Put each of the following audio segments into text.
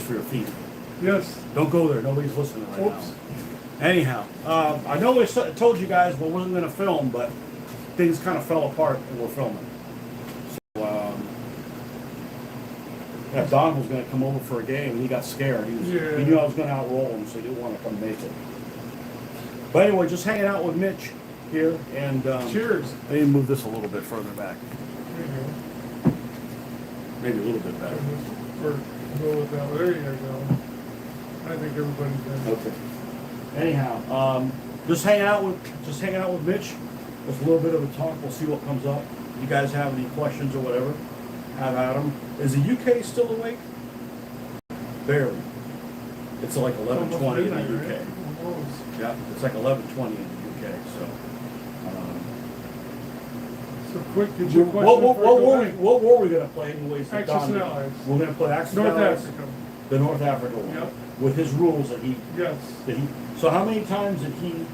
for your feet. Yes. Don't go there. Nobody's listening right Oops. now. Anyhow, I know I told you guys we wasn't going to film, but things kind of fell apart and we're filming. So, yeah, Don was going to come over for a game and he got scared. He knew I was going to outroll him, so he didn't want to come make it. But anyway, just hanging out with Mitch here and Cheers. I need to move this a little bit further back. There you go. Maybe a little bit better. Or go with that. There you go. I think everybody's done. Okay. Anyhow, just hanging out with Mitch. Just a little bit of a talk. We'll see what comes up. If you guys have any questions or whatever, have at them. Is the UK still awake? Barely. It's like 11:20 in the UK. Right? Almost. Yeah, it's like 11:20 in the UK. So quick, did you question What were we gonna play anyways? that Axis Don and did? Allies. We're gonna play Axis and North Allies, Africa. the North Africa one, Yep. with his rules that he. Yes. So how many times did he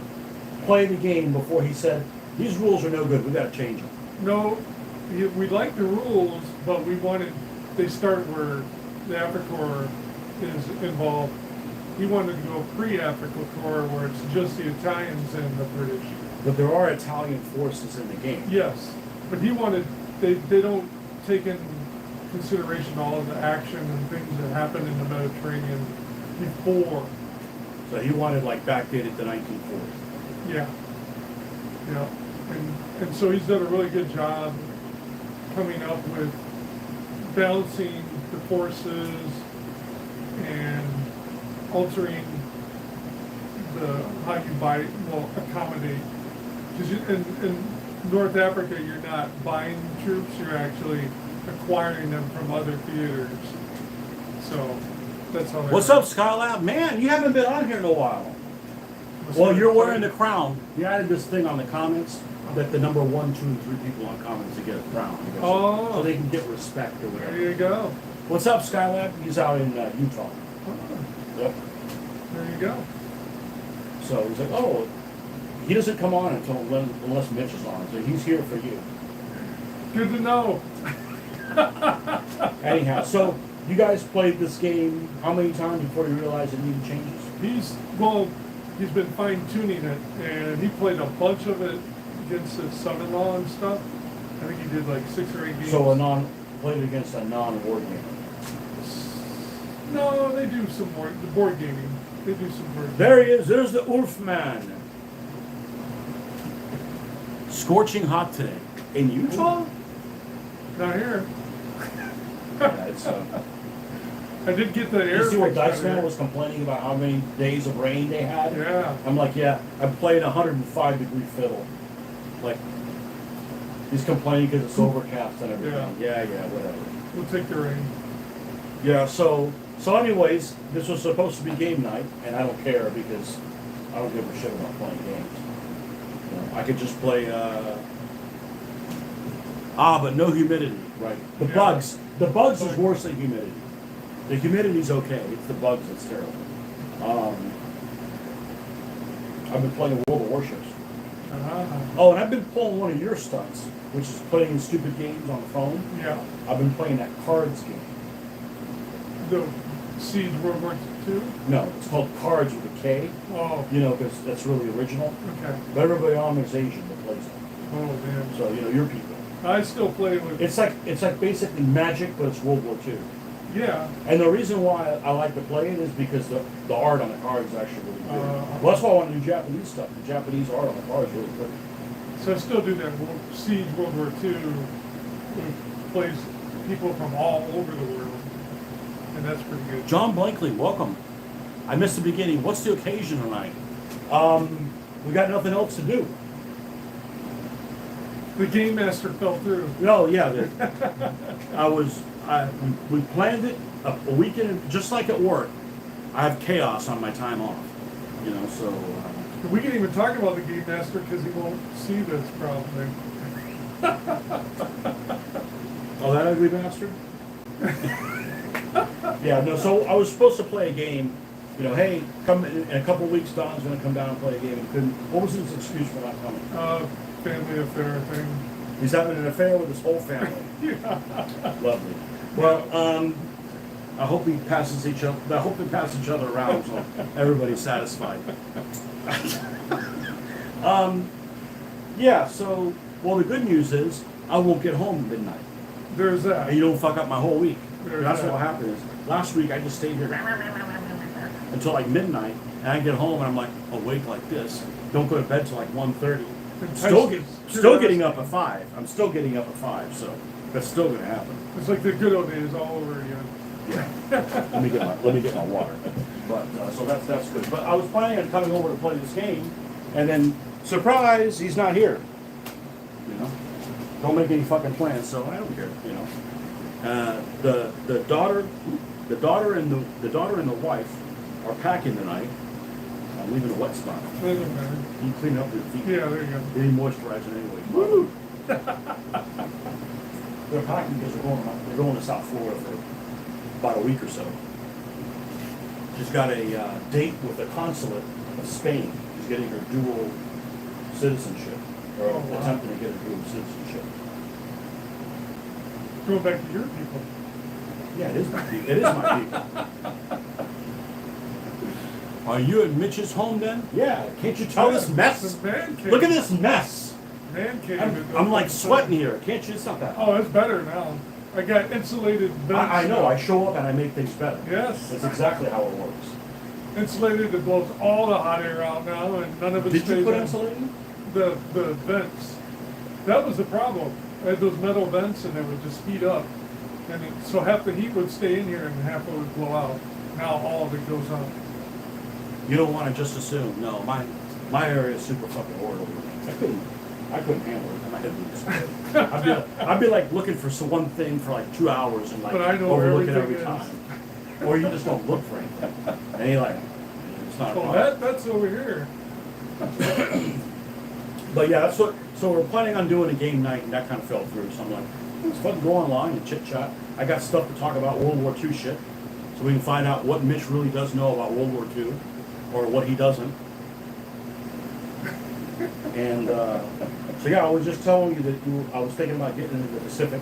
play the game before he said these rules are no good? We got to change them. No, we like the rules, but we wanted. They start where the Africorps is involved. He wanted to go pre-Africorps, where it's just the Italians and the British. But there are Italian forces in the game. Yes, but he wanted. They don't take in consideration all of the action and things that happened in the Mediterranean before. So he wanted like backdated to 1940. Yeah. Yeah. And so he's done a really good job coming up with balancing the forces and altering how you accommodate. Because in North Africa, you're not buying troops, you're actually acquiring them from other theaters. So that's how. What's up, Skylab? Man, you haven't been on here in a while. Well, you're wearing the crown. You added this thing on the comments that the number 1, 2, and 3 people on comments to get a crown. I guess. Oh. So they can get respect or whatever. There you go. What's up, Skylab? He's out in Utah. Yep. There you go. So he's like, oh, he doesn't come on unless Mitch is on. So he's here for you. Good to know. Anyhow, so you guys played this game how many times before you realized it needed changes? He's been fine tuning it, and he played a bunch of it against his son-in-law and stuff. I think he did like 6 or 8 games. So played it against a non-war game. No, they do some more board gaming. They do some board. There he is. There's the Wolfman. Scorching hot today in Utah. Not here. Yeah, it's, I did get the air. you see what fixed out Dice Man here. was complaining about how many days of rain they had? Yeah. I'm like, yeah, I'm playing 105-degree fiddle. Like, he's complaining because it's overcast and everything. Yeah, whatever. We'll take the rain. Yeah, so anyways, this was supposed to be game night, and I don't care because I don't give a shit about playing games. You know, I could just play, but no humidity, right? The bugs is worse than humidity. The humidity's okay, it's the bugs that's terrible. I've been playing World of Warships. Oh, and I've been pulling one of your stunts, which is playing stupid games on the phone. Yeah. I've been playing that cards game. The Siege World War II? No, it's called Cards with a K. Oh. You know, because that's really original. Okay. But everybody on there's Asian that plays it. Oh man. So, you know, your people. I still play with. It's like basically Magic, but it's World War II. Yeah. And the reason why I like to play it is because the art on the card is actually really good. Well, that's why I want to do Japanese stuff. The Japanese art on the card is really good. So I still do that Siege World War II, which plays people from all over the world, and that's pretty good. John Blankley, welcome. I missed the beginning. What's the occasion tonight? We got nothing else to do. The Game Master fell through. No, yeah. We planned it a weekend, just like at work. I have chaos on my time off, you know, so. We can even talk about the Game Master because he won't see this probably. Oh, that ugly bastard? Yeah, no, so I was supposed to play a game, you know, hey, come in a couple of weeks, Don's going to come down and play a game. And couldn't. What was his excuse for not coming? Family affair thing. He's having an affair with his whole family. Yeah. Lovely. Well, I hope we pass each other around so everybody's satisfied. Yeah, so, well, the good news is I won't get home at midnight. There's that. And you don't fuck up my whole week. There's That's that. what happened is last week I just stayed here until like midnight, and I get home and I'm like awake like this. Don't go to bed till like 1:30. Still getting up at 5. I'm still getting up at 5, so that's still gonna happen. It's like the good old days all over again. Yeah. let me get my water. But so that's good. But I was planning on coming over to play this game, and then surprise, he's not here. You know, don't make any fucking plans. So I don't care. You know, the daughter and the wife are packing tonight. I'm leaving a wet spot. Doesn't matter. You clean up your feet. Yeah, there you go. They need moisturizer anyway. Woo! They're packing because they're going to South Florida for about a week or so. She's got a date with the consulate of Spain. She's getting her dual citizenship, or Oh, wow. attempting to get her dual citizenship. Going back to your people. Yeah, it is my people. It is my people. Are you at Mitch's home then? Yeah. Can't you tell this mess? This man cave. Look at this mess. Man cave. I'm like sweating here. Can't you? It's not that hot. Oh, it's better now. I got insulated vents. I know. now. I show up and I make things better. Yes. That's exactly how it works. Insulated, it blows all the hot air out now, and none of it Did stays you put in. insulating? The vents. That was the problem. I had those metal vents, and they would just heat up, and so half the heat would stay in here, and half it would blow out. Now all of it goes out. You don't want to just assume. No, my area is super fucking horrible. I couldn't handle it. My head would explode. I'd be like looking for one thing for like 2 hours and like But I know where overlook it every everything is. time. Or you just don't look for anything. And you're like, it's not a Oh, problem. that's over here. But yeah, that's what. So we're planning on doing a game night, and that kind of fell through. So I'm like, it's fun to go online and chit chat. I got stuff to talk about World War II shit, so we can find out what Mitch really does know about World War II, or what he doesn't. And so yeah, I was just telling you that I was thinking about getting into the Pacific,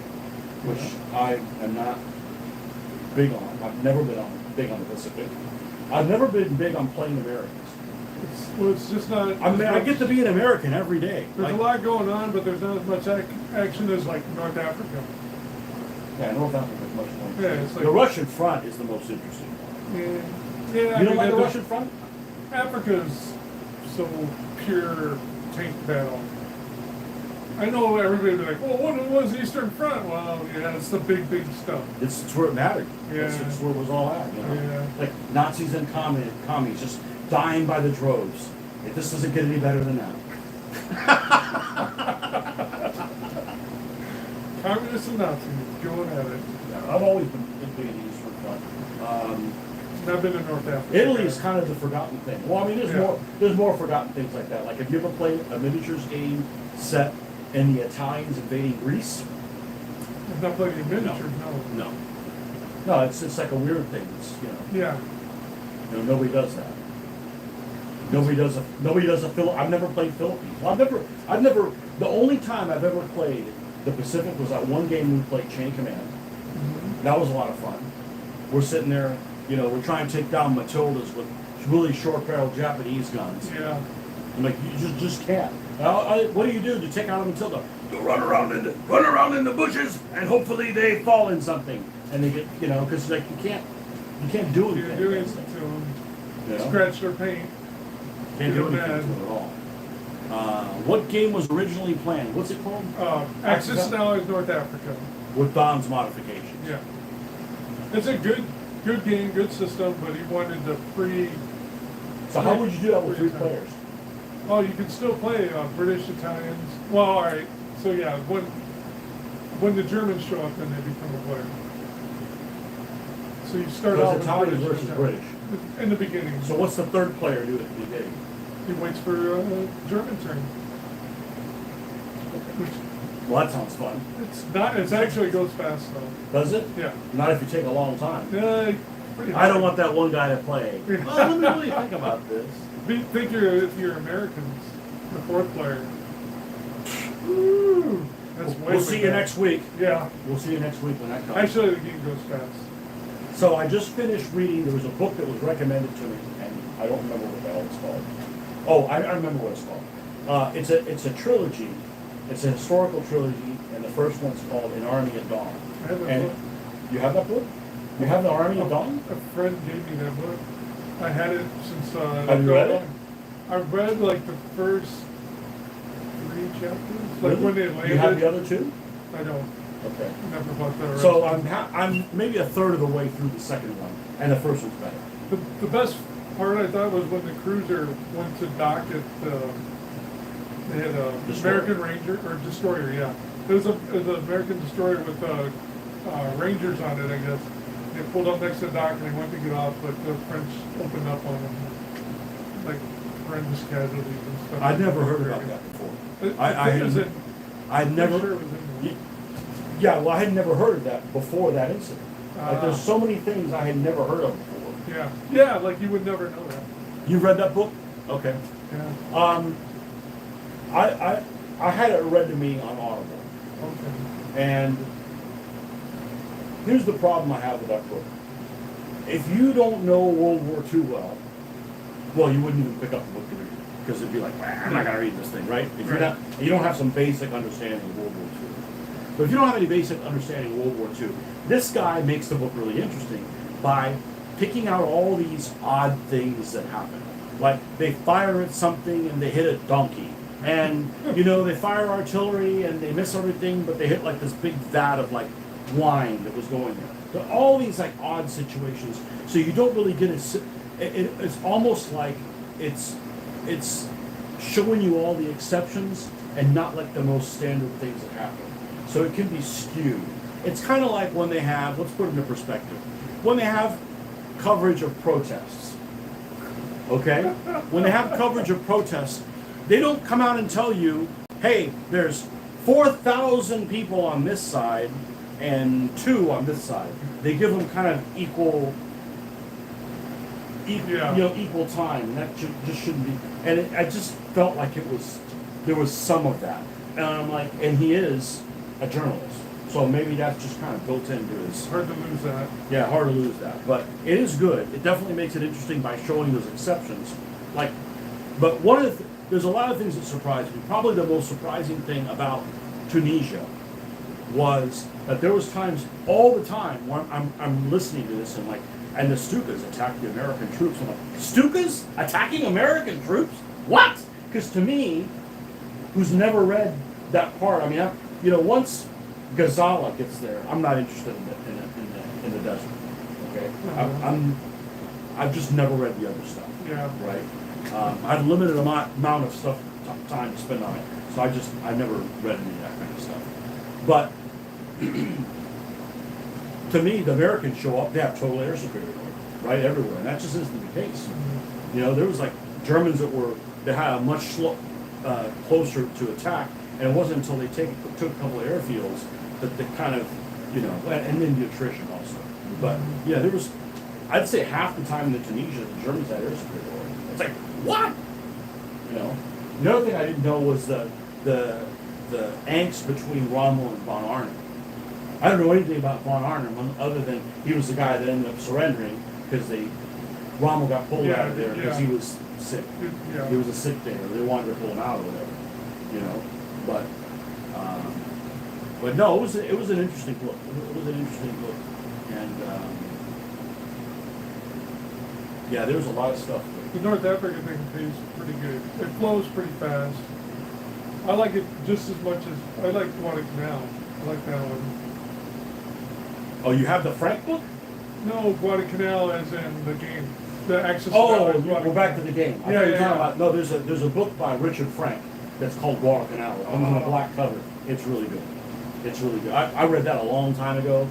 which I am not big on. I've never been big on the Pacific. I've never been big on playing Americans. It's just not. I mean, I get to be an American every day. There's Like, a lot going on, but there's not as much action as like North Africa. yeah, North Africa is much more interesting. Yeah, it's like- The Russian front is the most interesting one. Yeah. You don't like the Russian front? Africa's so pure tank battle. I know everybody would be like, well, what was Eastern Front? Well, yeah, it's the big stuff. It's where it mattered. Yeah. It's where it was all at. You know? Yeah. Like Nazis and commies just dying by the droves. If this doesn't get any better than that. Communists and Nazis going at it. Yeah, I've always been big in the Eastern Front. I've been to North Africa. Italy is kind of the forgotten thing. Well, I mean, Yeah. there's more forgotten things like that. Like, have you ever played a miniatures game set in the Italians invading Greece? I've not played any miniatures, no. No. No, it's like a weird thing. It's, Yeah. nobody does that. Nobody does a I've never played Philippines. Well, I've never, the only time I've ever played the Pacific was that one game we played Chain Command. Mm-hmm. That was a lot of fun. We're sitting there, we're trying to take down Matildas with really short barrel Japanese guns. Yeah. I'm like, you just can't. What do? You take out a Matilda? You run around in the bushes, and hopefully they fall in something, and they get, because like you can't do You anything. do against anything them, to them. you know? Scratch their paint. Can't do Get 'em anything mad. to it at all. What game was originally planned? What's it called? Axis now is North Africa. With Don's modifications. Yeah. It's a good game, good system, but he wanted the free. So how would you do that with 3 players? Oh, you can still play British, Italians. Well, all right. So yeah, when the Germans show up, then they become a player. So you start out Because with Italians British versus and British. in the beginning. So what's the 3rd player do at the beginning? He waits for a German turn. Which Well, that sounds fun. it's not. It actually goes fast though. Does it? Yeah. Not if you take a long time. Pretty I don't hard. want that one guy to play. Well, let me really think about this. Think if you're Americans, the 4th player. Woo! That's way We'll see you back. next week. Yeah. We'll see you next week when that comes. Actually, the game goes fast. So I just finished reading, there was a book that was recommended to me, and I don't remember what the hell it's called. Oh, I remember what it's called. It's a trilogy. It's a historical trilogy, and the first one's called An Army at Dawn. I have that And book. you have that book? You have The Army at Dawn? A friend gave me that book. I had it since. Have you read it? I read like the first 3 chapters. Like Really? when they landed. You have the other two? I don't. Okay. Never bought that. So I'm maybe a third of the way through the second one, and the first one's better. The best part I thought was when the cruiser went to dock at they had a Destroyer. American Ranger or destroyer, yeah. It was an American destroyer with Rangers on it, I guess. They pulled up next to the dock and they went to get off, but the French opened up on them, like horrendous casualties and stuff. I'd never heard about that before. I'd never. Sure it was in there. Yeah, well, I had never heard of that before that incident. Like, there's so many things I had never heard of before. Yeah, like you would never know that. You read that book? Okay. Yeah. I had it read to me on Audible, Okay. and here's the problem I have with that book. If you don't know World War II well, you wouldn't even pick up the book to read it, because it'd be like, I'm not gonna read this thing, right? If you're not, you don't have some basic understanding of World War II. But if you don't have any basic understanding of World War II, this guy makes the book really interesting by picking out all these odd things that happen. Like, they fire at something and they hit a donkey. And, they fire artillery and they miss everything, but they hit like this big vat of like wine that was going there. So all these like odd situations. So you don't really get it's almost like it's showing you all the exceptions and not like the most standard things that happen. So it can be skewed. It's kind of like when they have, let's put it into perspective, when they have coverage of protests, okay? When they have coverage of protests, they don't come out and tell you, hey, there's 4,000 people on this side and 2 on this side. They give them kind of equal time, and that just shouldn't be. And I just felt like there was some of that. And I'm like, and he is a journalist, so maybe that's just kind of built into his. Hard to lose that. Yeah, hard to lose that, but it is good. It definitely makes it interesting by showing those exceptions. But there's a lot of things that surprised me. Probably the most surprising thing about Tunisia was that there was times all the time when I'm listening to this and the Stukas attacked the American troops. I'm like, Stukas attacking American troops? What? Because to me, who's never read that part, I mean, once Ghazala gets there, I'm not interested in the desert. Okay, I've just never read the other stuff. Yeah. Right. I have a limited amount of time to spend on it, so I never read any of that kind of stuff. But to me, the Americans show up, they have total air superiority, right, everywhere, and that just isn't the case. There was like Germans that had a much closer to attack, and it wasn't until they took a couple of airfields that they kind of, and then the attrition also. But yeah, there was, I'd say half the time in Tunisia, the Germans had air superiority. It's like, what? The other thing I didn't know was the angst between Rommel and von Arnim. I don't know anything about von Arnim other than he was the guy that ended up surrendering because Rommel got pulled out of there because he was sick. Yeah. He was a sick day, or they wanted to pull him out or whatever. But no, it was an interesting book. It was an interesting book, and yeah, there was a lot of stuff. The North African thing tastes pretty good. It flows pretty fast. I like it just as much as I like Guadalcanal. I like that one. Oh, you have the Frank book? No, Guadalcanal as in the game. The Access. Oh, we're back to the game. I Yeah, thought you were yeah. talking about, no, there's a book by Richard Frank that's called Guadalcanal. It comes on a black cover. It's really good. It's really good. I read that a long time ago.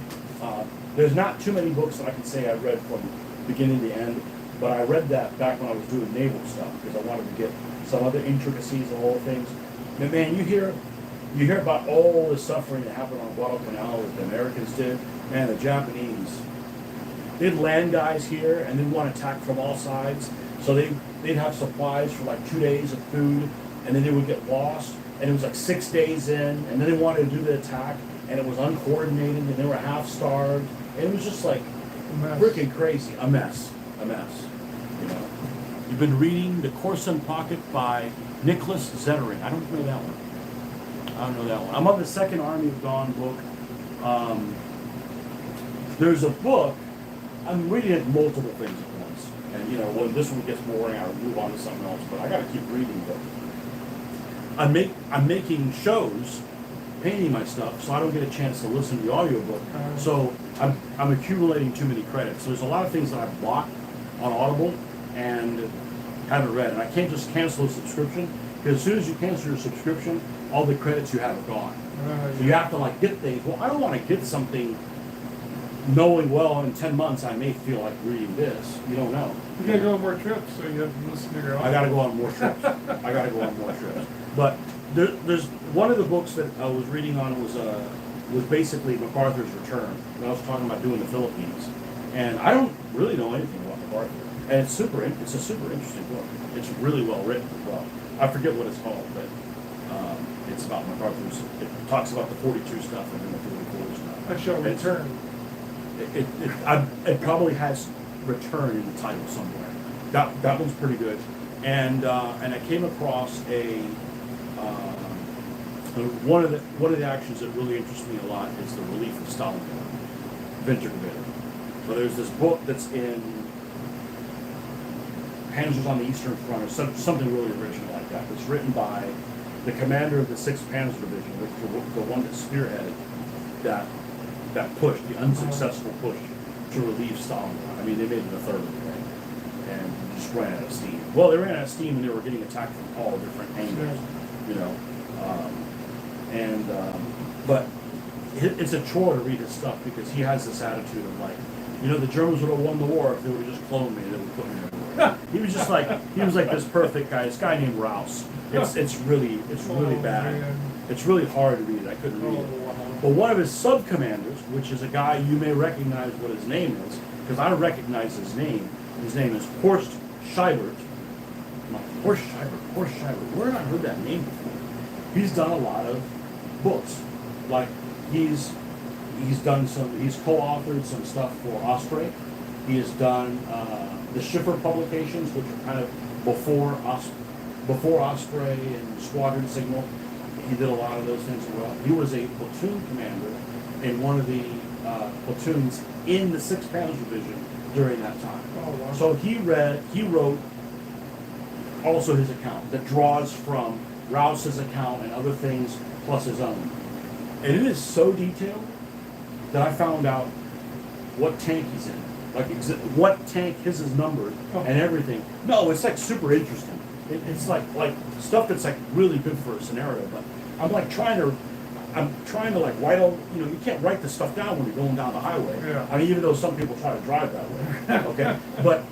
There's not too many books that I can say I read from beginning to end, but I read that back when I was doing naval stuff because I wanted to get some other intricacies of all things. And man, you hear about all the suffering that happened on Guadalcanal that the Americans did. Man, the Japanese, they'd land guys here and they'd want to attack from all sides. So they'd have supplies for like 2 days of food, and then they would get lost. And it was like 6 days in, and then they wanted to do the attack, and it was uncoordinated, and they were half starved. And it was just like, mess. freaking crazy, a mess. You know, you've been reading The Course in Pocket by Nicholas Zettering. I don't know that one. I'm on the second Army of Dawn book. There's a book. I'm reading it multiple things at once, and you know, when this one gets boring, I'll move on to something else. But I got to keep reading. But I'm making shows, painting my stuff, so I don't get a chance to listen to the audiobook. So I'm accumulating too many credits. So there's a lot of things that I've bought on Audible and haven't read, and I can't just cancel a subscription, because as soon as you cancel your subscription, all the credits you have are gone. So you have to like get things. Well, I don't want to get something knowing well in 10 months I may feel like reading this. You don't know. You gotta go on more trips, so you have to listen to your own. I gotta go on more trips. But there's one of the books that I was reading on was basically MacArthur's Return. And I was talking about doing the Philippines, and I don't really know anything about MacArthur. And it's a super interesting book. It's really well written as well. I forget what it's called, but it's about MacArthur's. It talks about the 42 stuff and then the 44 stuff. I shall return. It probably has Return in the title somewhere. That one's pretty good. And I came across one of the actions that really interests me a lot is the relief of Stalingrad, Winter Gebiete. So there's this book that's in Panzers on the Eastern Front, or something really original like that. It's written by the commander of the 6th Panzer Division, which was the one that spearheaded that push, the unsuccessful push to relieve Stalingrad. I mean, they made it a third of the way, and just ran out of steam. Well, they ran out of steam, and they were getting attacked from all different angles, you know. But it's a chore to read his stuff, because he has this attitude of like, you know, the Germans would have won the war if they would have just cloned me. They would put me everywhere. He was like this perfect guy. This guy named Rouse. It's really bad. Man. It's really hard to read. I couldn't read it. Wow. But one of his sub-commanders, which is a guy you may recognize what his name is, because I recognize his name. His name is Horst Scheibert. Horst Scheibert. Where have I heard that name before? He's done a lot of books. Like he's co-authored some stuff for Osprey. He has done the Schiffer publications, which are kind of before Osprey and Squadron Signal. He did a lot of those things as well. He was a platoon commander in one of the platoons in the 6th Panzer Division during that time. Oh, wow. So he wrote also his account that draws from Rouse's account and other things plus his own. And it is so detailed that I found out what tank he's in, like what tank his is numbered and everything. No, it's like super interesting. It's like stuff that's like really good for a scenario. But I'm trying to like write all, you know, you can't write this stuff down when you're going down the highway. Yeah. I mean, even though some people try to drive that way, okay? But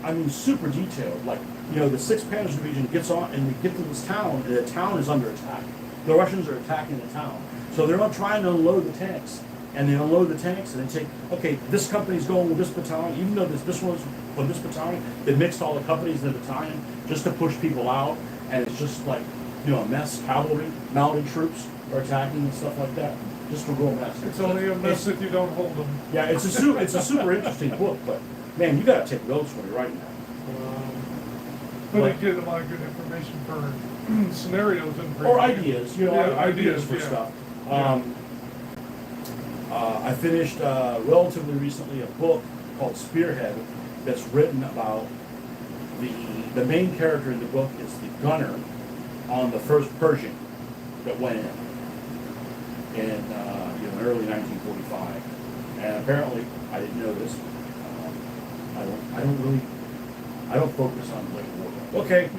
I mean, super detailed. Like, you know, the 6th Panzer Division gets on, and we get to this town, and the town is under attack. The Russians are attacking the town. So they're not trying to unload the tanks. And they unload the tanks, and they take, okay, this company's going with this battalion, even though this one's from this battalion, they mixed all the companies in the battalion just to push people out, and it's just like, you know, a mess. Cavalry, mounted troops are attacking and stuff like that. Just a real mess. It's only a mess if you don't hold them. Yeah, it's a super interesting book, but man, you gotta take notes when you're writing that. But I get a lot of good information for scenarios and Or ideas, you know, Yeah, ideas for yeah. stuff. I finished relatively recently a book called Spearhead that's written about the main character in the book is the gunner on the first Pershing that went in early 1945. And apparently, I didn't know this. I don't focus on late war. Okay,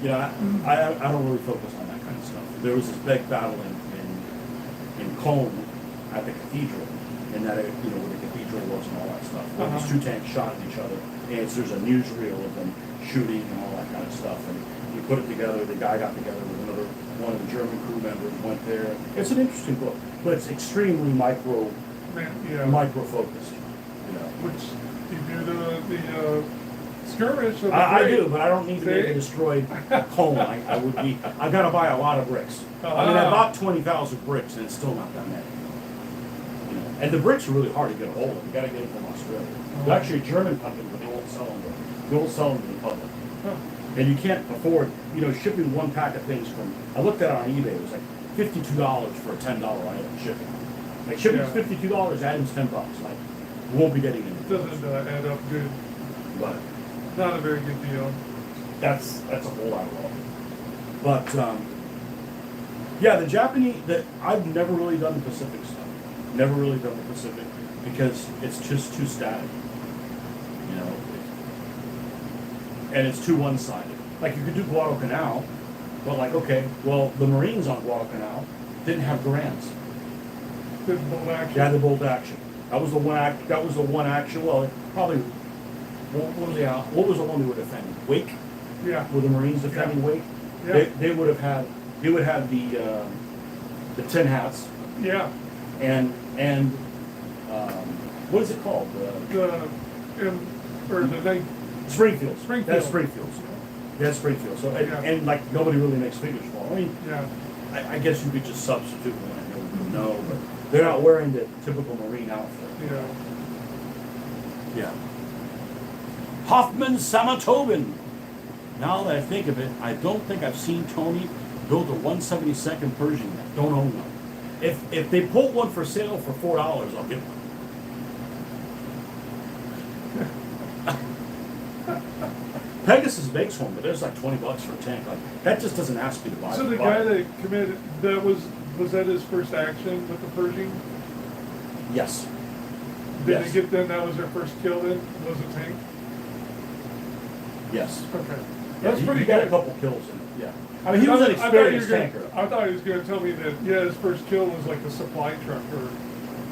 Yeah. I don't really focus on that kind of stuff. There was this big battle in Cologne at the cathedral, and that where the cathedral was and all that stuff. Where these two tanks shot at each other, and there's a newsreel of them shooting and all that kind of stuff. And you put it together. The guy got together with one of the German crew members, went there. It's an interesting book, but it's extremely micro focused. You know, Which you do the skirmish. I do, but I don't need to make a destroyed Cologne. I got to buy a lot of bricks. I mean, I bought 20,000 bricks, and it's still not that many. You know, And the bricks are really hard to get a hold of. You got to get them from Australia. They're actually a German company, but they won't sell them. They won't sell them to the public. Huh. And you can't afford, shipping one pack of things from. I looked at it on eBay. It was like $52 for a $10 item shipping. Like shipping's $52, adding's $10. Like, we won't be getting It anything. doesn't add up good. But Not a very good deal. that's a whole lot of love. But yeah, the Japanese. I've never really done the Pacific stuff. Never really done the Pacific because it's just too static. And it's too one-sided. Like you could do Guadalcanal, but like okay, well the Marines on Guadalcanal didn't have Garands. Good bolt action. They had the bolt action. That was the one act. That was the one action. Well, probably. What was the one they were defending? Wake. Yeah. Were the Marines defending Wake? Yeah. They would have had. They would have the tin hats Yeah. and what is it called? The night. Springfield. Springfield. That's Springfield. That's Springfield. So and like nobody really makes figures for them. I mean, Yeah. I guess you could just substitute one. No, but they're not wearing the typical Marine outfit. Yeah. Yeah. Hoffman Samatobin. Now that I think of it, I don't think I've seen Tony build a 172nd Persian yet. Don't own one. If they pull one for sale for $4, I'll get one. Pegasus makes one, but there's like $20 for a tank. Like that just doesn't ask you to buy. So the guy that committed, was that his first action with the Pershing? Yes. Did Yes. they get then? That was their first kill. Then was a tank. Yes. Okay, Yeah, that's he pretty got good. a couple kills in it. Yeah. I mean, he was an experienced tanker. I thought he was going to tell me that his first kill was like a supply truck or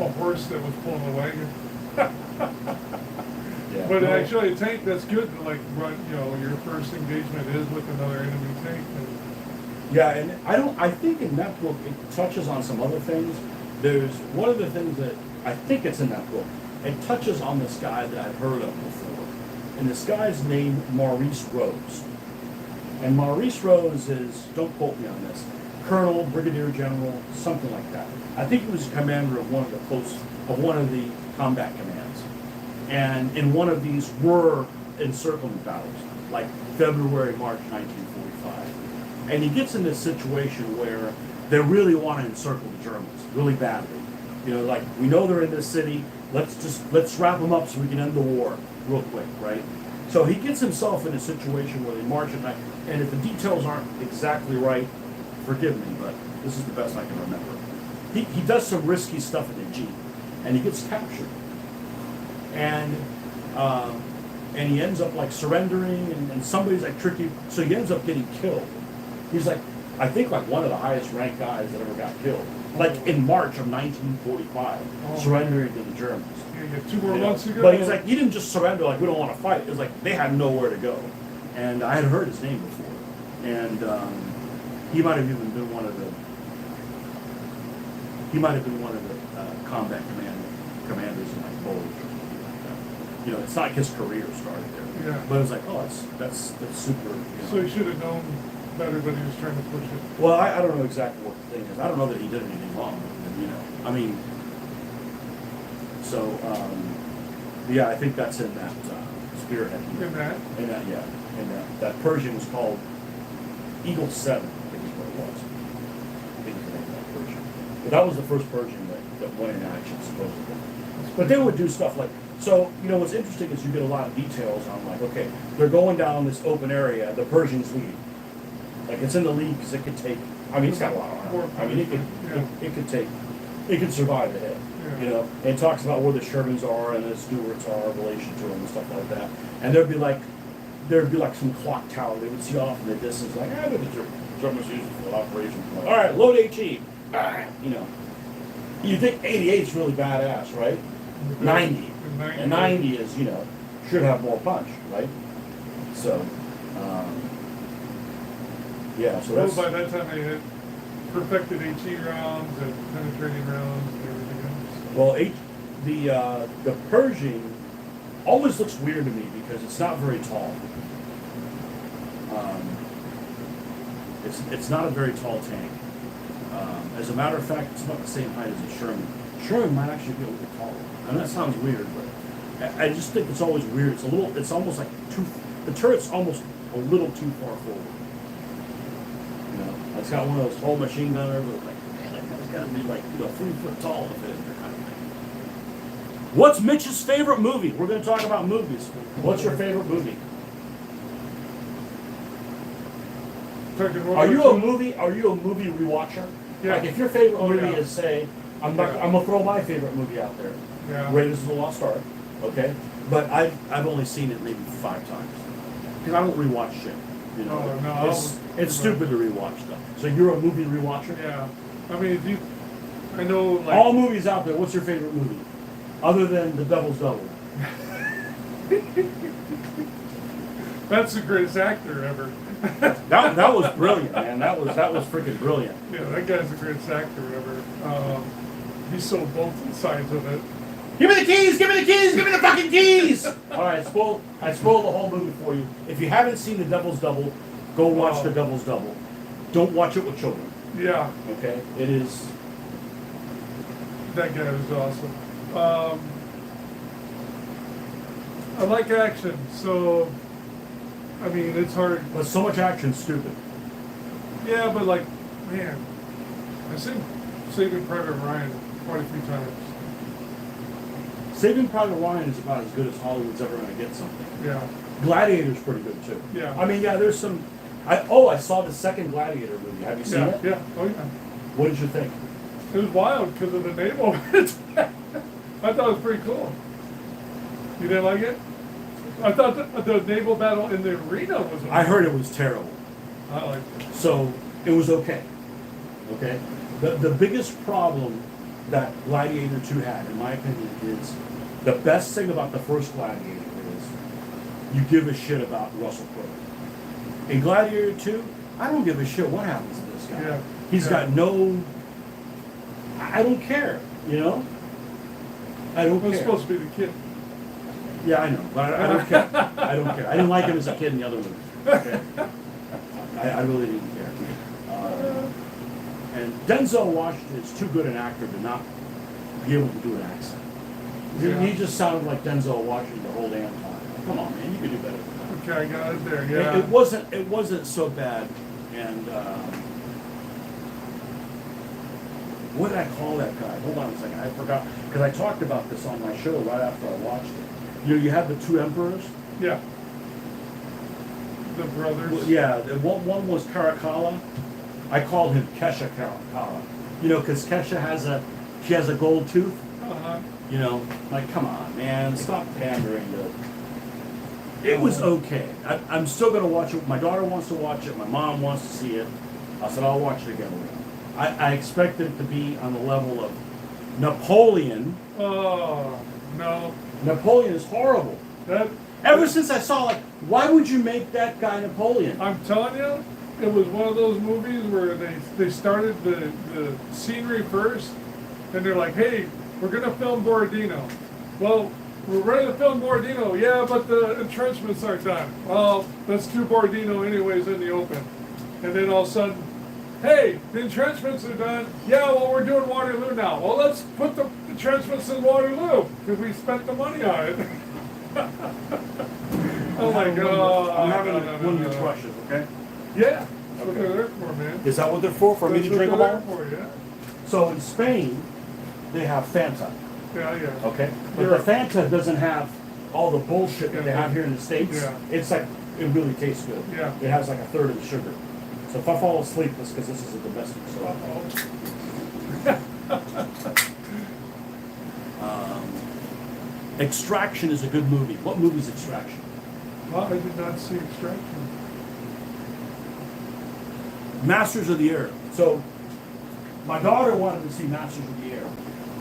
a horse that was pulling a wagon. Yeah. But No. actually, a tank that's good to like run. Your first engagement is with another enemy tank. Yeah, and I think in that book it touches on some other things. There's one of the things that I think it's in that book. It touches on this guy that I've heard of before. And this guy's named Maurice Rose. And Maurice Rose is, don't quote me on this, Colonel, Brigadier General, something like that. I think he was commander of one of the combat commands. And in one of these were encirclement battles, like February, March 1945. And he gets in this situation where they really want to encircle the Germans really badly. Like we know they're in this city. Let's wrap them up so we can end the war real quick, right? So he gets himself in a situation where they march at night, and if the details aren't exactly right, forgive me, but this is the best I can remember. He does some risky stuff in the Jeep, and he gets captured, and he ends up like surrendering, and somebody's like tricky, so he ends up getting killed. He's like, I think like one of the highest ranked guys that ever got killed, like in March of 1945, surrendering to the Germans. You get 2 more months to go. But he's like, he didn't just surrender like we don't want to fight. It was like they had nowhere to go, and I had heard his name before, and he might have even been one of the combat commanders in like Bulge or something like that. It's not like his career started there. Yeah. But it was like, oh, that's super. So he should have known better, but he was trying to push it. Well, I don't know exactly what the thing is. I don't know that he did anything wrong. I mean, so yeah, I think that's in that spearhead. In that? In that, yeah. In that Persian was called Eagle 7, I think is what it was. I think it's the name of that Persian. But that was the first Persian that went in action, supposedly. But they would do stuff like, so, what's interesting is you get a lot of details on like, okay, they're going down this open area, the Persian's leading. Like it's in the lead because it could take, it's got a lot of armor. It could survive the hit. Yeah. And it talks about where the Shermans are and the Stuarts are in relation to them and stuff like that. And there'd be like some clock tower they would see off in the distance, like, the Germans use it for operations. Like, all right, load HE. You think 88's really badass, right? 90. And 90 is, should have more punch, right? So, yeah, so that's... Well, by that time they had perfected HE rounds and penetrating rounds and everything else. Well, the Pershing always looks weird to me because it's not very tall. It's not a very tall tank. As a matter of fact, it's about the same height as a Sherman. Sherman might actually be a little taller. And that sounds weird, but I just think it's always weird. It's almost like the turret's almost a little too far forward. You know, it's got one of those tall machine gunners, but like, man, that guy's got to be like, 3 foot tall to fit in there kind of thing. What's Mitch's favorite movie? We're going to talk about movies. What's your favorite movie? Are you a movie rewatcher? Yeah. Like if your favorite movie yeah. is, say, I'm gonna throw my favorite movie out there. Yeah. Raiders of the Lost Ark. Okay, but I've only seen it maybe 5 times because I don't rewatch shit. You know, Oh, no, it's stupid to rewatch stuff. So you're a movie rewatcher. Yeah. I mean, I know like All movies out there. What's your favorite movie, other than The Devil's Double? That's the greatest actor ever. That was brilliant, man. That was freaking brilliant. Yeah, that guy's the greatest actor ever. He sold both sides of it. Give me the keys! Give me the keys! Give me the fucking keys! All right, I spoiled the whole movie for you. If you haven't seen The Devil's Double, go watch The Devil's Double. Don't watch it with children. Yeah. Okay, it is. That guy was awesome. I like action, so I mean it's hard. But so much action, stupid. Yeah, but like, man, I've seen Saving Private Ryan quite a few times. Saving Private Ryan is about as good as Hollywood's ever going to get something. Yeah. Gladiator's pretty good too. Yeah. I mean, yeah, there's some. I saw the second Gladiator movie. Have you seen it? Yeah. Oh yeah. What did you think? It was wild because of the naval. I thought it was pretty cool. You didn't like it? I thought the naval battle in the arena was. I heard it was terrible. I liked it. So it was okay. Okay. The biggest problem that Gladiator 2 had, in my opinion, is the best thing about the first Gladiator is you give a shit about Russell Crowe. In Gladiator 2, I don't give a shit what happens to this guy. Yeah. He's got no. I don't care. You know. I don't It was care. supposed to be the kid. Yeah, I know, but I don't care. I don't care. I didn't like him as a kid in the other movies. Okay? I really didn't care. And Denzel Washington is too good an actor to not be able to do an accent. Yeah. He just sounded like Denzel Washington the whole damn time. Come on, man, you could do better than that. Okay, I got it there. Yeah. It wasn't so bad. And what did I call that guy? Hold on a second, I forgot because I talked about this on my show right after I watched it. You have the 2 emperors. Yeah. The brothers. Well, yeah, one was Caracalla. I called him Kesha Caracalla. You know, because Kesha has a gold tooth. Uh-huh. You know, like come on, man, stop pandering to. It was okay. I'm still gonna watch it. My daughter wants to watch it. My mom wants to see it. I said I'll watch it again with her. I expected it to be on the level of Napoleon. Oh no. Napoleon is horrible. Ever since I saw, like, why would you make that guy Napoleon? I'm telling you, it was one of those movies where they started the scenery first, and they're like, hey, we're gonna film Borodino. Well, we're ready to film Borodino, yeah, but the entrenchments aren't done. Well, let's do Borodino anyways in the open. And then all of a sudden, hey, the entrenchments are done. Yeah, well, we're doing Waterloo now. Well, let's put the entrenchments in Waterloo because we spent the money on it. Oh my God! I'm having one of your crushes, okay? Yeah, that's what they're there for, man. Is that what they're for? For me to drink them all? For, yeah. So in Spain, they have Fanta, Yeah. okay? But the Fanta doesn't have all the bullshit that they have here in the States. Yeah. It's like, it really tastes good. Yeah. It has like a third of the sugar. So if I fall asleep, it's because this is a domestic soda. Extraction is a good movie. What movie is Extraction? Well, I did not see Extraction. Masters of the Air. So my daughter wanted to see Masters of the Air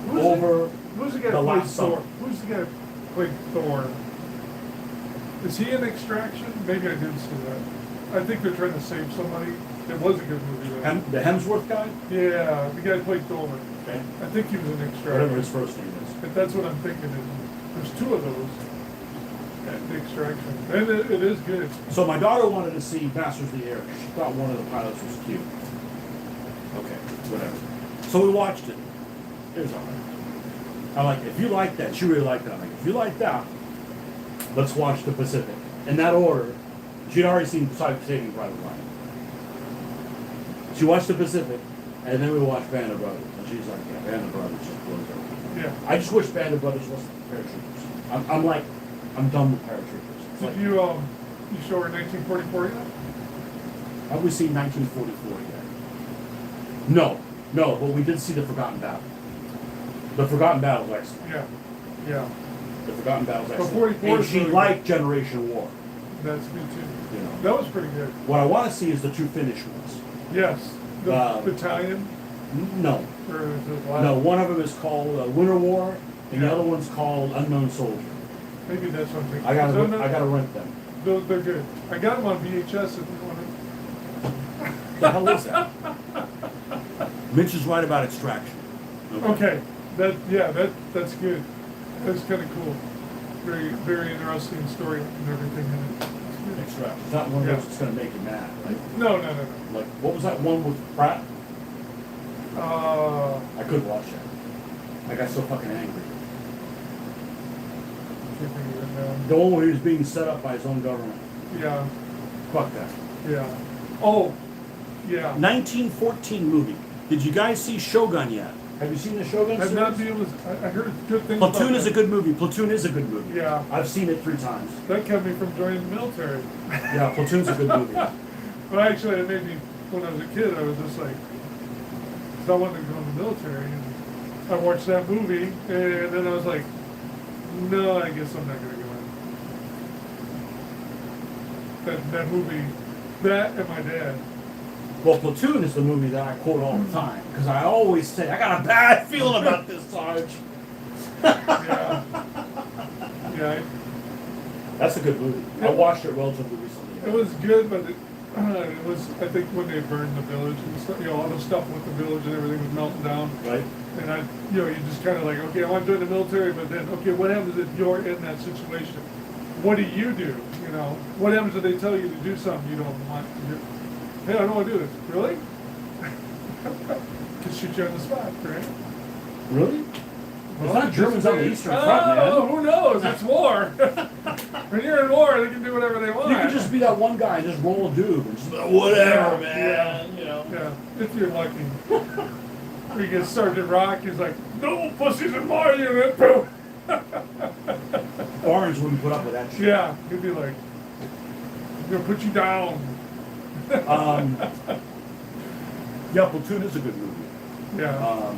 Who's the guy the who played last Thor? summer. Who's the guy who played Thor? Is he in Extraction? Maybe I didn't see that. I think they're trying to save somebody. It was a good movie though. The Hemsworth guy? Yeah, the guy who played Thor. Okay. I think he was in Extraction. Whatever his first name is. But that's what I'm thinking. There's 2 of those. The Extraction. And it is good. So my daughter wanted to see Masters of the Air. She thought one of the pilots was cute. Okay, whatever. So we watched it. It was alright. I'm like, if you like that, she really liked that. I'm like, if you like that, let's watch the Pacific. In that order, she'd already seen Saving Private Ryan. She watched the Pacific, and then we watched Band of Brothers. And she's like, yeah, Band of Brothers just blows over. Yeah. I just wish Band of Brothers wasn't paratroopers. I'm done with paratroopers. Did you show her 1944 yet? Have we seen 1944 yet? No, but we did see The Forgotten Battle. The Forgotten Battle was excellent. Yeah. Yeah. The Forgotten Battle was But excellent. 44 And is she really liked Generation War. That's good too. You know. That was pretty good. What I want to see is the two Finnish ones. Yes. The battalion? No. Or is it Latin? No, one of them is called Winter War, and the Yeah. other one's called Unknown Soldier. Maybe that's what I'm thinking. I gotta rent them. They're good. I got them on VHS if you want The hell is that? Mitch is right about Extraction. to. Okay. That's good. That's kind of cool. Very, very interesting story and everything in it. It's good. Extraction. It's not one of Yeah. those that's gonna make you mad, right? No. Like, what was that one with Pratt? I could watch that. I got so fucking angry. Can't think of it now. The one where he was being set up by his own government. Yeah. Fuck that. Yeah. Oh. Yeah. 1914 movie. Did you guys see Shogun yet? Have you seen the Shogun I've series? not been able to. I heard good things about Platoon is a that. good movie. Platoon is a good movie. Yeah. I've seen it 3 times. That kept me from joining the military. Yeah, Platoon's a good movie. But actually, it made me, when I was a kid, I was just like, because I wanted to go in the military. And I watched that movie, and then I was like, no, I guess I'm not going to go in. That movie, that and my dad. Well, Platoon is the movie that I quote all the time because I always say, I got a bad feeling about this, Sarge. Yeah. Yeah. That's a good movie. I watched it relatively recently. It was good, but it was, I think, when they burned the village and stuff, all the stuff with the village and everything was melting down. Right? And you just kind of like, okay, I want to join the military, but then, okay, what happens if you're in that situation? What do? You know, what happens if they tell you to do something you don't want to do? Hey, I don't want to do this. Really? Could shoot you on the spot, right? Really? It's not Germans on the Eastern Front, man. Oh, who knows? It's war. When you're in war, they can do whatever they want. You could just be that one guy and just roll a doob and just whatever, Yeah, man. You know. Yeah, if you're lucky. We get Sergeant Rock, he's like, no pussies in my unit, bro. Orange wouldn't put up with that shit. Yeah, he'd be like, I'm gonna put you down. Yeah, Platoon is a good movie. Yeah,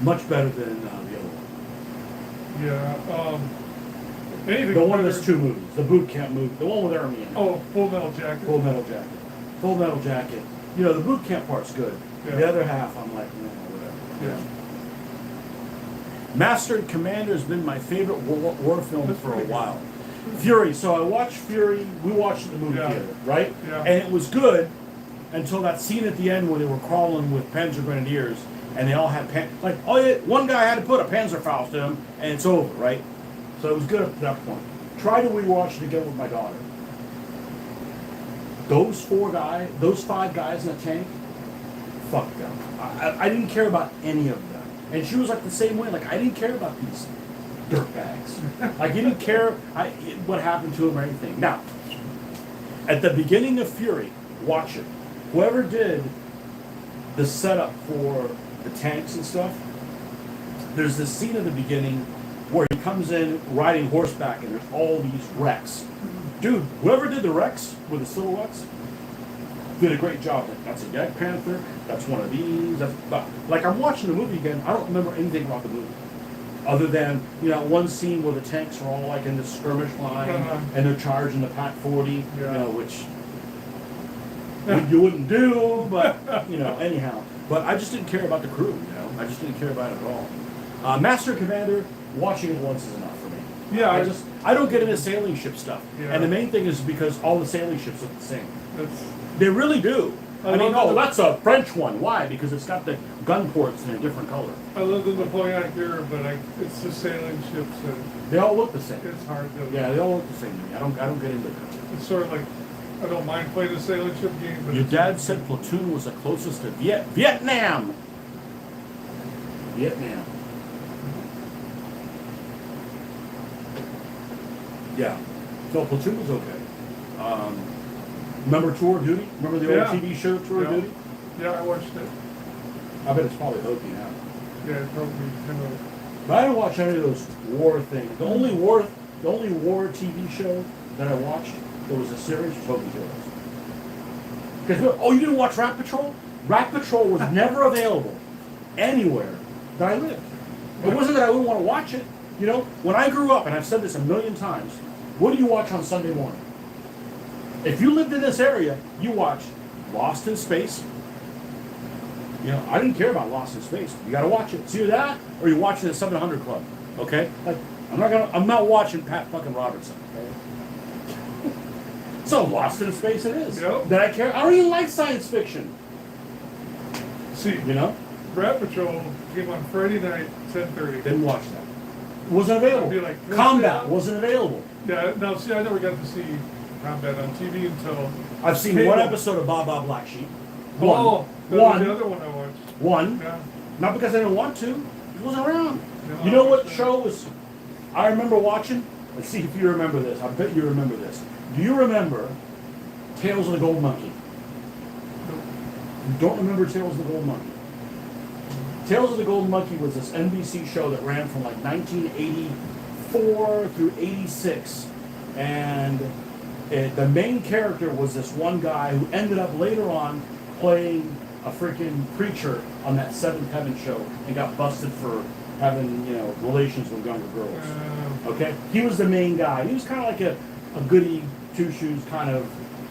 Much better than the other one. yeah. Anything The one better- that's 2 movies. The boot camp movie. The one with Ermy in it. Oh, Full Metal Jacket. Full Metal Jacket. Full Metal Jacket. You know, the boot camp part's good. Yeah. The other half, I'm like, no, whatever. Yeah. Master and Commander has been my favorite war film That's for a pretty good. while. Fury. So I watched Fury. We watched it in the movie Yeah. theater, right? Yeah. And it was good until that scene at the end where they were crawling with Panzer Grenadiers and they all had oh yeah, one guy had to put a Panzerfaust in him and it's over, right? So it was good up to that point. Try to rewatch it again with my daughter. Those 5 guys in a tank, fuck them. I didn't care about any of them. And she was like the same way. Like, I didn't care about these dirtbags. Like, you didn't care what happened to them or anything. Now, at the beginning of Fury, watch it. Whoever did the setup for the tanks and stuff, there's this scene at the beginning where he comes in riding horseback and there's all these wrecks. Dude, whoever did the wrecks with the silhouettes did a great job. Like, that's a Yak Panther, that's one of these, like, I'm watching the movie again, I don't remember anything about the movie. Other than, one scene where the tanks are all like in the skirmish line and they're charging the Pat 40, which you wouldn't do, but, anyhow. But I just didn't care about the crew, I just didn't care about it at all. Master and Commander, watching it once is enough for me. Yeah, I don't get into sailing ship stuff. Yeah. And the main thing is because all the sailing ships look the same. that's, They really do. I love oh, the- that's a French one. Why? Because it's got the gun ports in a different color. I love the Napoleonic era, but it's the sailing ships and They all look the same. it's hard to. Yeah, they all look the same to me. I don't get into it. It's sort of like, I don't mind playing a sailing ship game, but Your it's- dad said Platoon was the closest to Vietnam. Vietnam. Yeah. No, Platoon was okay. Remember Tour of Duty? Remember the old TV show Tour of Duty? Yeah, I watched it. I bet it's probably hokey now. Yeah, it probably kind of. But I didn't watch any of those war things. The only war TV show that I watched that was a series was Hokey Heroes. Because you didn't watch Rat Patrol? Rat Patrol was never available anywhere that I lived. It wasn't that I wouldn't want to watch it. You know, when I grew up, and I've said this a million times, what do you watch on Sunday morning? If you lived in this area, you watched Lost in Space. You know, I didn't care about Lost in Space. You got to watch it. It's either that, or you're watching the 700 Club. Okay, like I'm not watching Pat fucking Robertson. Okay? So Lost in Space it is. Yep. Did I care? I don't even like science fiction. See, You know, Rat Patrol came on Friday night, 10:30. didn't watch that. Wasn't available. It'd be like Combat wasn't available. Yeah, no, see, I never got to see Combat on TV until. I've seen Cable. one episode of Baa Baa Black Sheep. Oh, that was One. the other one I watched. One. Yeah. Not because I didn't want to. It wasn't around. No, You know I what watched show was I remember watching? Let's see if you remember this. I bet you remember this. Do you remember Tales of the Gold Monkey? You don't remember Tales of the Gold Monkey? Tales of the Gold Monkey was this NBC show that ran from like 1984 through 86. And the main character was this one guy who ended up later on playing a freaking preacher on that Seventh Heaven show and got busted for having, you know, relations with younger girls. Okay? He was the main guy. He was kind of like a goody two-shoes kind of,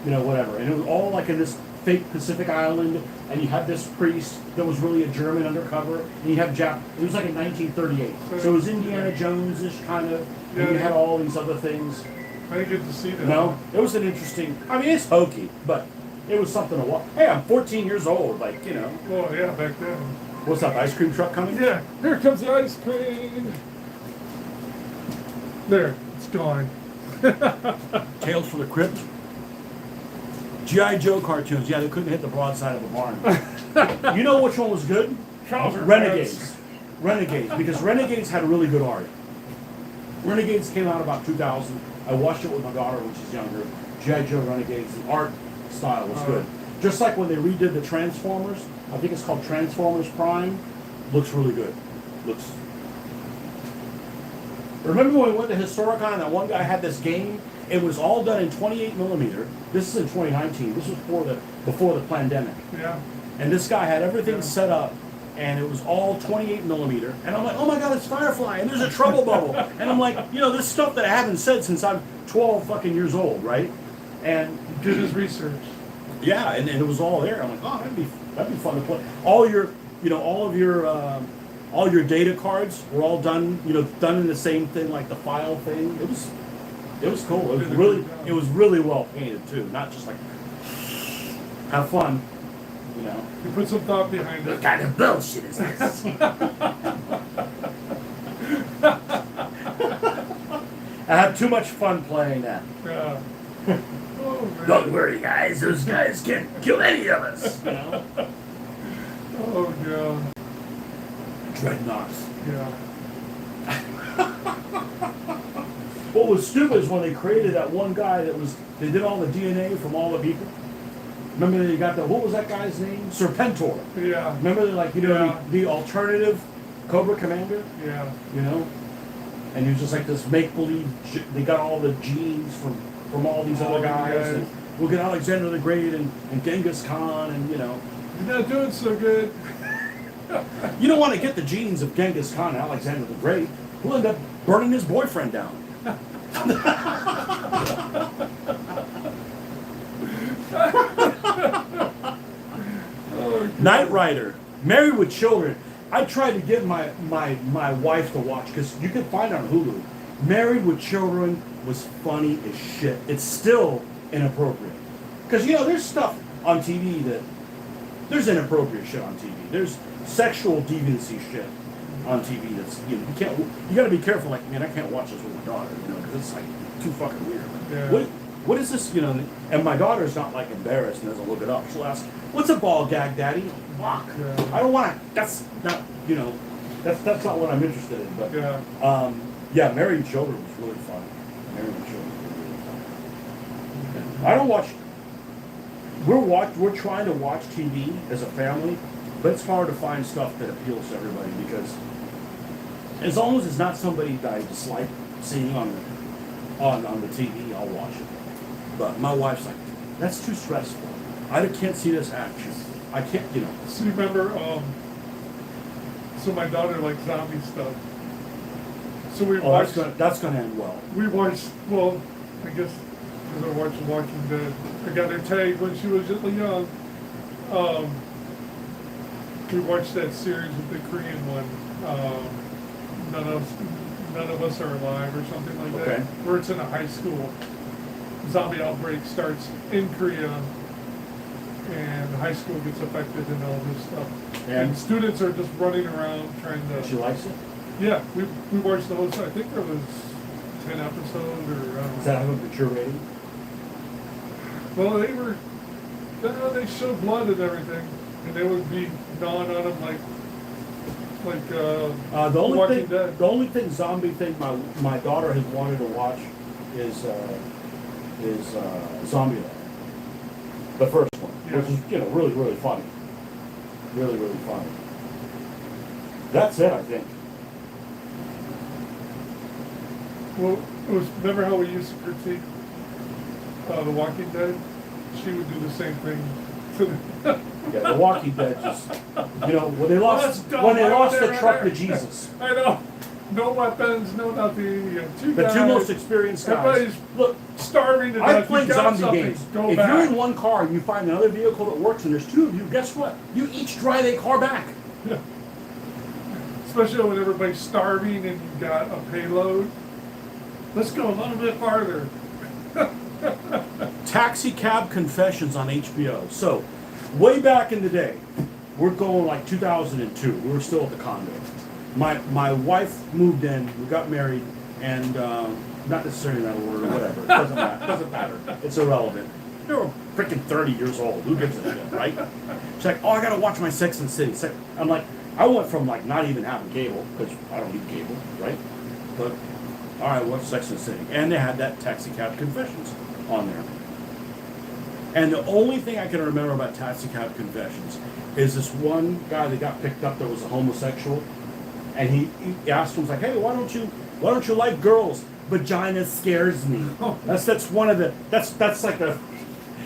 you know, whatever. And it was all like in this fake Pacific Island, and you had this priest that was really a German undercover, and you have it was like in 1938. So it was Indiana Jones-ish kind of, and you had all these other things. I didn't get to see that. No, it was an interesting, I mean, it's hokey, but it was something to watch. Hey, I'm 14 years old, like, you know. Oh, yeah, back then. What's up, ice cream truck coming? Yeah, here comes the ice cream. There, it's gone. Tales from the Crypt. G.I. Joe cartoons. Yeah, they couldn't hit the broadside of a barn. You know which one was good? Renegades. Renegades, because Renegades had really good art. Renegades came out about 2000. I watched it with my daughter when she's younger. G.I. Joe Renegades. The art style was good. Just like when they redid the Transformers, I think it's called Transformers Prime, looks really good. Looks. Remember when we went to Historicon and that one guy had this game? It was all done in 28 millimeter. This is in 2019. This was before the pandemic. Yeah. And this guy had everything set up, and it was all 28 millimeter. And I'm like, oh my God, it's Firefly, and there's a trouble bubble. And I'm like, you know, this stuff that I haven't said since I'm 12 fucking years old, right? And did his research. Yeah, and it was all there. I'm like, oh, that'd be fun to play. All your data cards were all done, you know, done in the same thing, like the file thing. It was cool. It was really well painted too, not just like have fun, you know. You put some thought behind it. What kind of bullshit is this? I had too much fun playing that. Yeah. Oh, man. Don't worry, guys. Those guys can't kill any of us. You know? Oh, God. Dreadnoughts. Yeah. What was stupid is when they created that one guy they did all the DNA from all the people. Remember they got what was that guy's name? Serpentor. Yeah. Remember the alternative Cobra Commander? Yeah. You know? And he was just like this make-believe, they got all the genes from all these other guys. And we'll get Alexander the Great and Genghis Khan and, you know. You're not doing so good. You don't want to get the genes of Genghis Khan and Alexander the Great. We'll end up burning his boyfriend down. Knight Rider, Married with Children. I tried to get my wife to watch because you can find it on Hulu. Married with Children was funny as shit. It's still inappropriate because, you know, there's stuff on TV there's inappropriate shit on TV. There's sexual deviancy shit on TV that's, you know, you got to be careful. Like, man, I can't watch this with my daughter, you know, because it's like too fucking weird. Yeah. What is this, you know? And my daughter's not like embarrassed and doesn't look it up. She'll ask, "What's a ball gag, Daddy?" Fuck. Yeah. I don't want to. That's not, you know, that's not what I'm interested in. But Yeah. yeah, Married with Children was really fun. Married with Children. I don't watch. We're trying to watch TV as a family, but it's hard to find stuff that appeals to everybody because as long as it's not somebody that I dislike seeing on the TV, I'll watch it. But my wife's like, that's too stressful. I can't see this action. I can't, you know. So you remember, so my daughter likes zombie stuff. So we watched. That's gonna end well. We watched, well, I guess, because I watched Walking Dead. I got her tagged when she was really young. We watched that series with the Korean one. None of Us Are Alive or something like that. Okay. Where it's in a high school. Zombie outbreak starts in Korea, and the high school gets affected and all this stuff. And students are just running around trying to. She likes it. Yeah, we watched the whole show. I think there was 10 episodes or. Does that have a mature rating? Well, they showed blood and everything, and they would be gnawing on them like the Walking Dead. only thing zombie thing my daughter has wanted to watch is Zombieland, the first one, Yeah. which is really really funny, really really funny. That's it, I think. Well, remember how we used to critique The Walking Dead? She would do the same thing to the. Yeah, The Walking Dead just, when they lost the truck to Jesus. I know. No weapons, no nothing. You have two The guys. two most experienced guys. Everybody's Look, starving to death. I've played You got zombie something, games. Go If back. you're in one car and you find another vehicle that works and there's two of you, guess what? You each drive a car back. Yeah. Especially when everybody's starving and you've got a payload. Let's go a little bit farther. Taxi Cab Confessions on HBO. So, way back in the day, we're going like 2002. We were still at the condo. My wife moved in. We got married, and not necessarily in that order, or whatever. It doesn't matter. It's irrelevant. They were freaking 30 years old. Who gives a shit, right? She's like, oh, I gotta watch my Sex and the City. I'm like, I went from like not even having cable because I don't need cable, right? But all right, what's Sex and the City? And they had that Taxi Cab Confessions on there. And the only thing I can remember about Taxi Cab Confessions is this one guy that got picked up that was a homosexual, and he asked him, like, hey, why don't you like girls? Vagina scares me. That's one of the that's like the.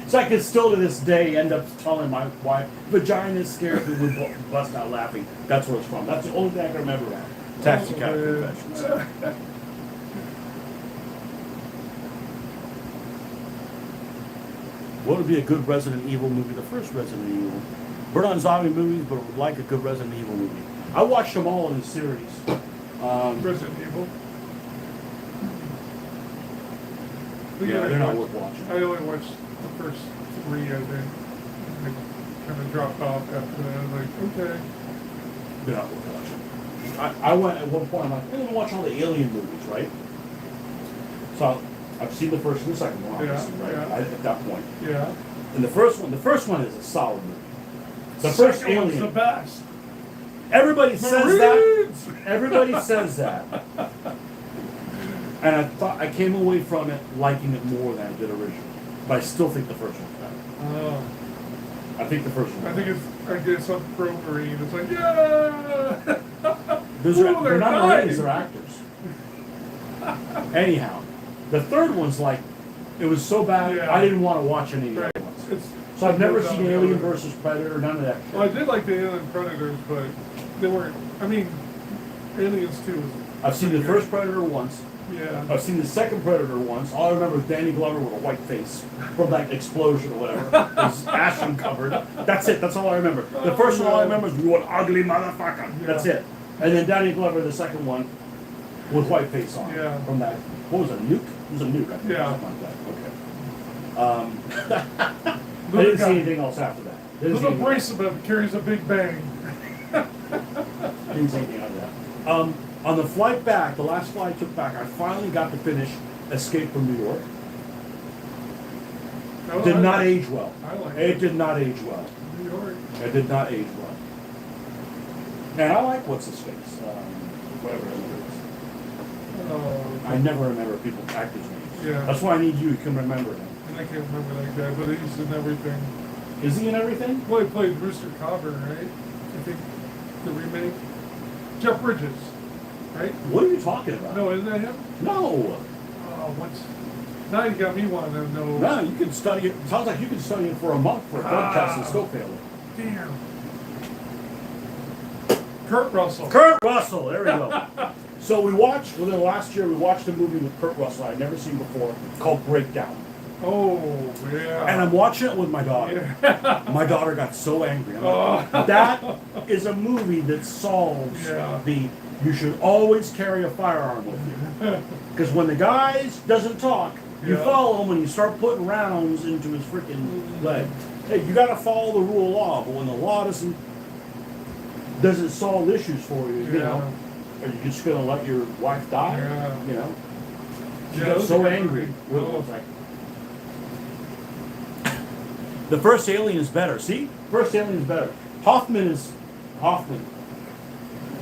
It's like it's still to this day end up telling my wife, vagina scares me, we bust out laughing. That's where it's from. That's the only thing I can remember about Taxi Cab Confessions. What would be a good Resident Evil movie? The first Resident Evil. We're not zombie movies, but would like a good Resident Evil movie. I watched them all in the series. Resident Evil. Yeah, they're not worth watching. I only watched the first 3, I think. I kind of dropped off after that. I was like, okay. They're not worth watching. I went at one point, I'm like, I'm going to watch all the Alien movies, right? So I've seen the first and the second one, obviously, right? Yeah. At that point. Yeah. And the first one is a solid movie. The first Second one's Alien. the best. Everybody says Marines! that. Everybody says that. And I came away from it liking it more than I did originally. But I still think the first one's better. Oh. I think the first one. I think it's a pro Marine. It's like, yeah! They're not Marines, they're actors. Anyhow, the third one's like, it was so bad, Yeah. I didn't want to watch any of the Right. other ones. It's, So I've never it's seen Alien versus Predator, none of that shit. Well, I did like the Alien Predators, but they weren't. I mean, Aliens 2 was. I've seen the first Predator once. Yeah. I've seen the second Predator once. All I remember is Danny Glover with a white face from that explosion or whatever. His ashen covered. That's it. That's all I remember. The first one, all I remember is you an ugly motherfucker. Yeah. That's it. And then Danny Glover, the second one, with white face on. Yeah. From that. What was it? Nuke? It was a nuke. I think. Yeah. Something like that. Okay. I didn't see anything else after that. Didn't see Little anything- bracelet carries a big bang. Didn't see anything after that. On the flight back, the last flight I took back, I finally got to finish Escape from New York. Oh, Did I not like- age well. I like It it. did not age well. New York. It did not age well. And I like what's his face, whatever it is. I never remember people's actors' names. Yeah. That's why I need you. You can remember them. I can't remember that guy, but he's in everything. Is he in everything? Well, he played Rooster Cogburn, right? I think the remake. Jeff Bridges, right? What are you talking about? No, isn't that him? No. Oh, what's... Now you got me wanting to know. No, you can study it. Sounds like you can study it for a month for a drug test and still fail it. Damn. Kurt Russell. Kurt Russell, there we go. So we watched, within the last year, we watched a movie with Kurt Russell I'd never seen before called Breakdown. Oh, yeah. And I'm watching it with my daughter. Yeah. My daughter got so angry. I'm like, that is a movie that solves the you should always carry a firearm with you. Because when the guy doesn't talk, you follow him and you start putting rounds into his freaking leg. Hey, you got to follow the rule of law, but when the law doesn't solve issues for you, you know, are you just going to let your wife die? Yeah. You know? She Yeah, got so good angry. movie. It was like, the first Alien is better. See? First Alien is better. Hoffman.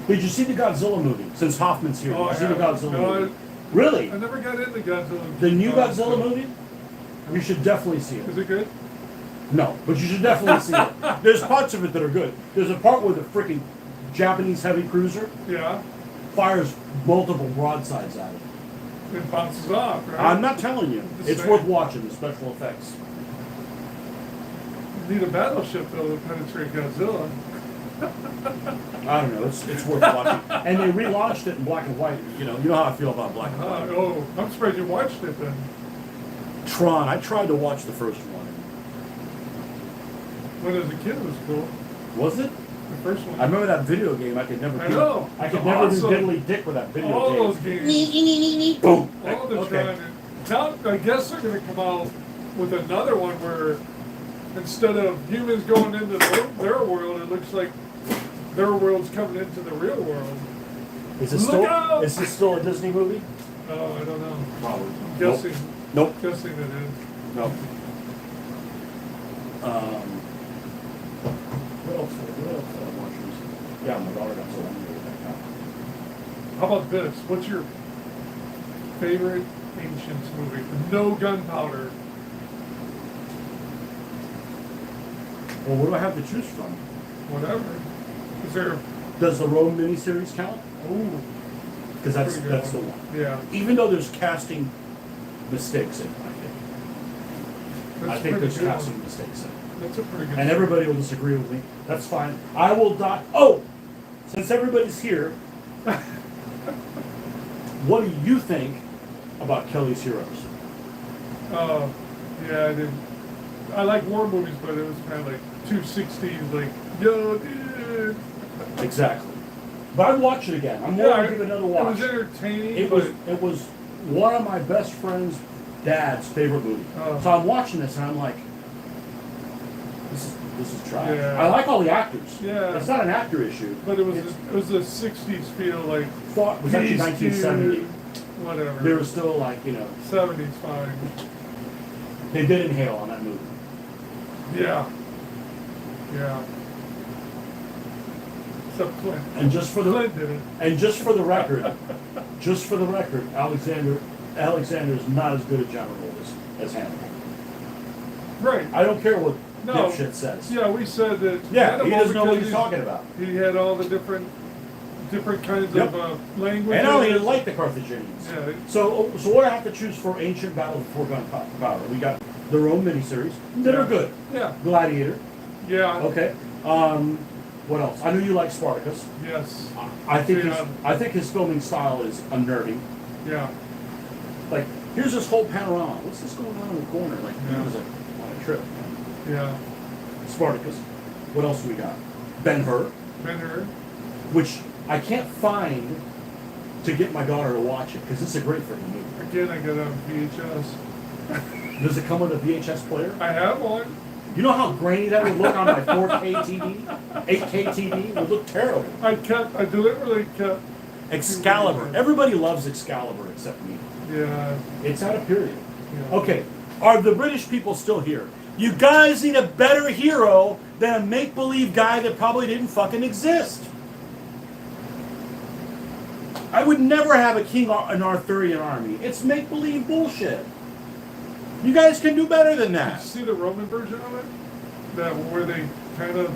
Did you see the Godzilla movie? Since Hoffman's here, did you see the Godzilla movie? I Really? never got into Godzilla. The new Godzilla movie? You should definitely see it. Is it good? No, but you should definitely see it. There's parts of it that are good. There's a part where the freaking Japanese heavy cruiser fires multiple broadsides at it. It bounces off, right? I'm not telling you. The It's same. worth watching, the special effects. You need a battleship, though, to penetrate Godzilla. I don't know. It's worth watching. And they relaunched it in black and white. You know how I feel about black and white. Oh, I'm surprised you watched it then. Tron. I tried to watch the first one. When as a kid, it was cool. Was it? The first one. I remember that video game. I could never. I know. I could It's never awesome. do diddly dick with that video All game. those games. Boom. All the Okay. Tron. Now, I guess they're going to come out with another one where instead of humans going into their world, it looks like their world's coming into the real world. Is it Look still? out! Is this still a Disney movie? Oh, I don't know. Probably. I'm guessing. Nope. Guessing it is. Nope. What else? What else did I watch recently? Yeah, my daughter got so angry with that guy. How about this? What's your favorite Ancients movie? No gunpowder. Well, what do I have to choose from? Whatever. Is there? Does the Rome miniseries count? Ooh. Because that's Pretty good the one. one. Yeah. Even though there's casting mistakes in it, That's I a think pretty there's good casting one. mistakes in it. That's a pretty good And one. everybody will disagree with me. That's fine. I will die. Oh, since everybody's here, what do you think about Kelly's Heroes? Yeah, I did. I like war movies, but it was kind of like 260s, like, yo, dude. Exactly. But I'd watch it again. I'm willing to give it another watch. It was entertaining. It was one of my best friend's dad's favorite movies. Oh. So I'm watching this and I'm like, this is trash. Yeah. I like all the actors. Yeah. It's not an actor issue. But it was a 60s feel, like, Thought it was actually peace, 1970. dude, whatever. They were still like, 70s fine. they did inhale on that movie. Yeah. Yeah. Except Clint. And just for the Clint did it. and just for the record, Alexander is not as good a general as Hannibal. Right. I don't care what No. dipshit says. Yeah, we said that. Yeah, he Hannibal, doesn't know what because he's talking about. He had all the different kinds Yep. of language. And I don't even like the Carthaginians. Yeah. So what I have to choose for Ancient Battle Before Gunpowder? We got the Rome miniseries that are good. Yeah. Gladiator. Yeah. Okay. What else? I know you like Spartacus. Yes. I think Yeah. his filming style is unnerving. Yeah. Like, here's this whole panorama. What's this going on in the corner? Like, he was like on a trip. Yeah. Spartacus. What else do we got? Ben-Hur, Ben-Hur. which I can't find to get my daughter to watch it because it's a great freaking movie. Again, I got on VHS. Does it come with a VHS player? I have one. You know how grainy that would look on my 4K TV? 8K TV? It would look terrible. I deliberately kept. Excalibur. Everybody loves Excalibur except me. Yeah. It's out of period. Yeah. Okay, are the British people still here? You guys need a better hero than a make-believe guy that probably didn't fucking exist. I would never have an Arthurian army. It's make-believe bullshit. You guys can do better than Did that. you see the Roman version of it? That where they kind of,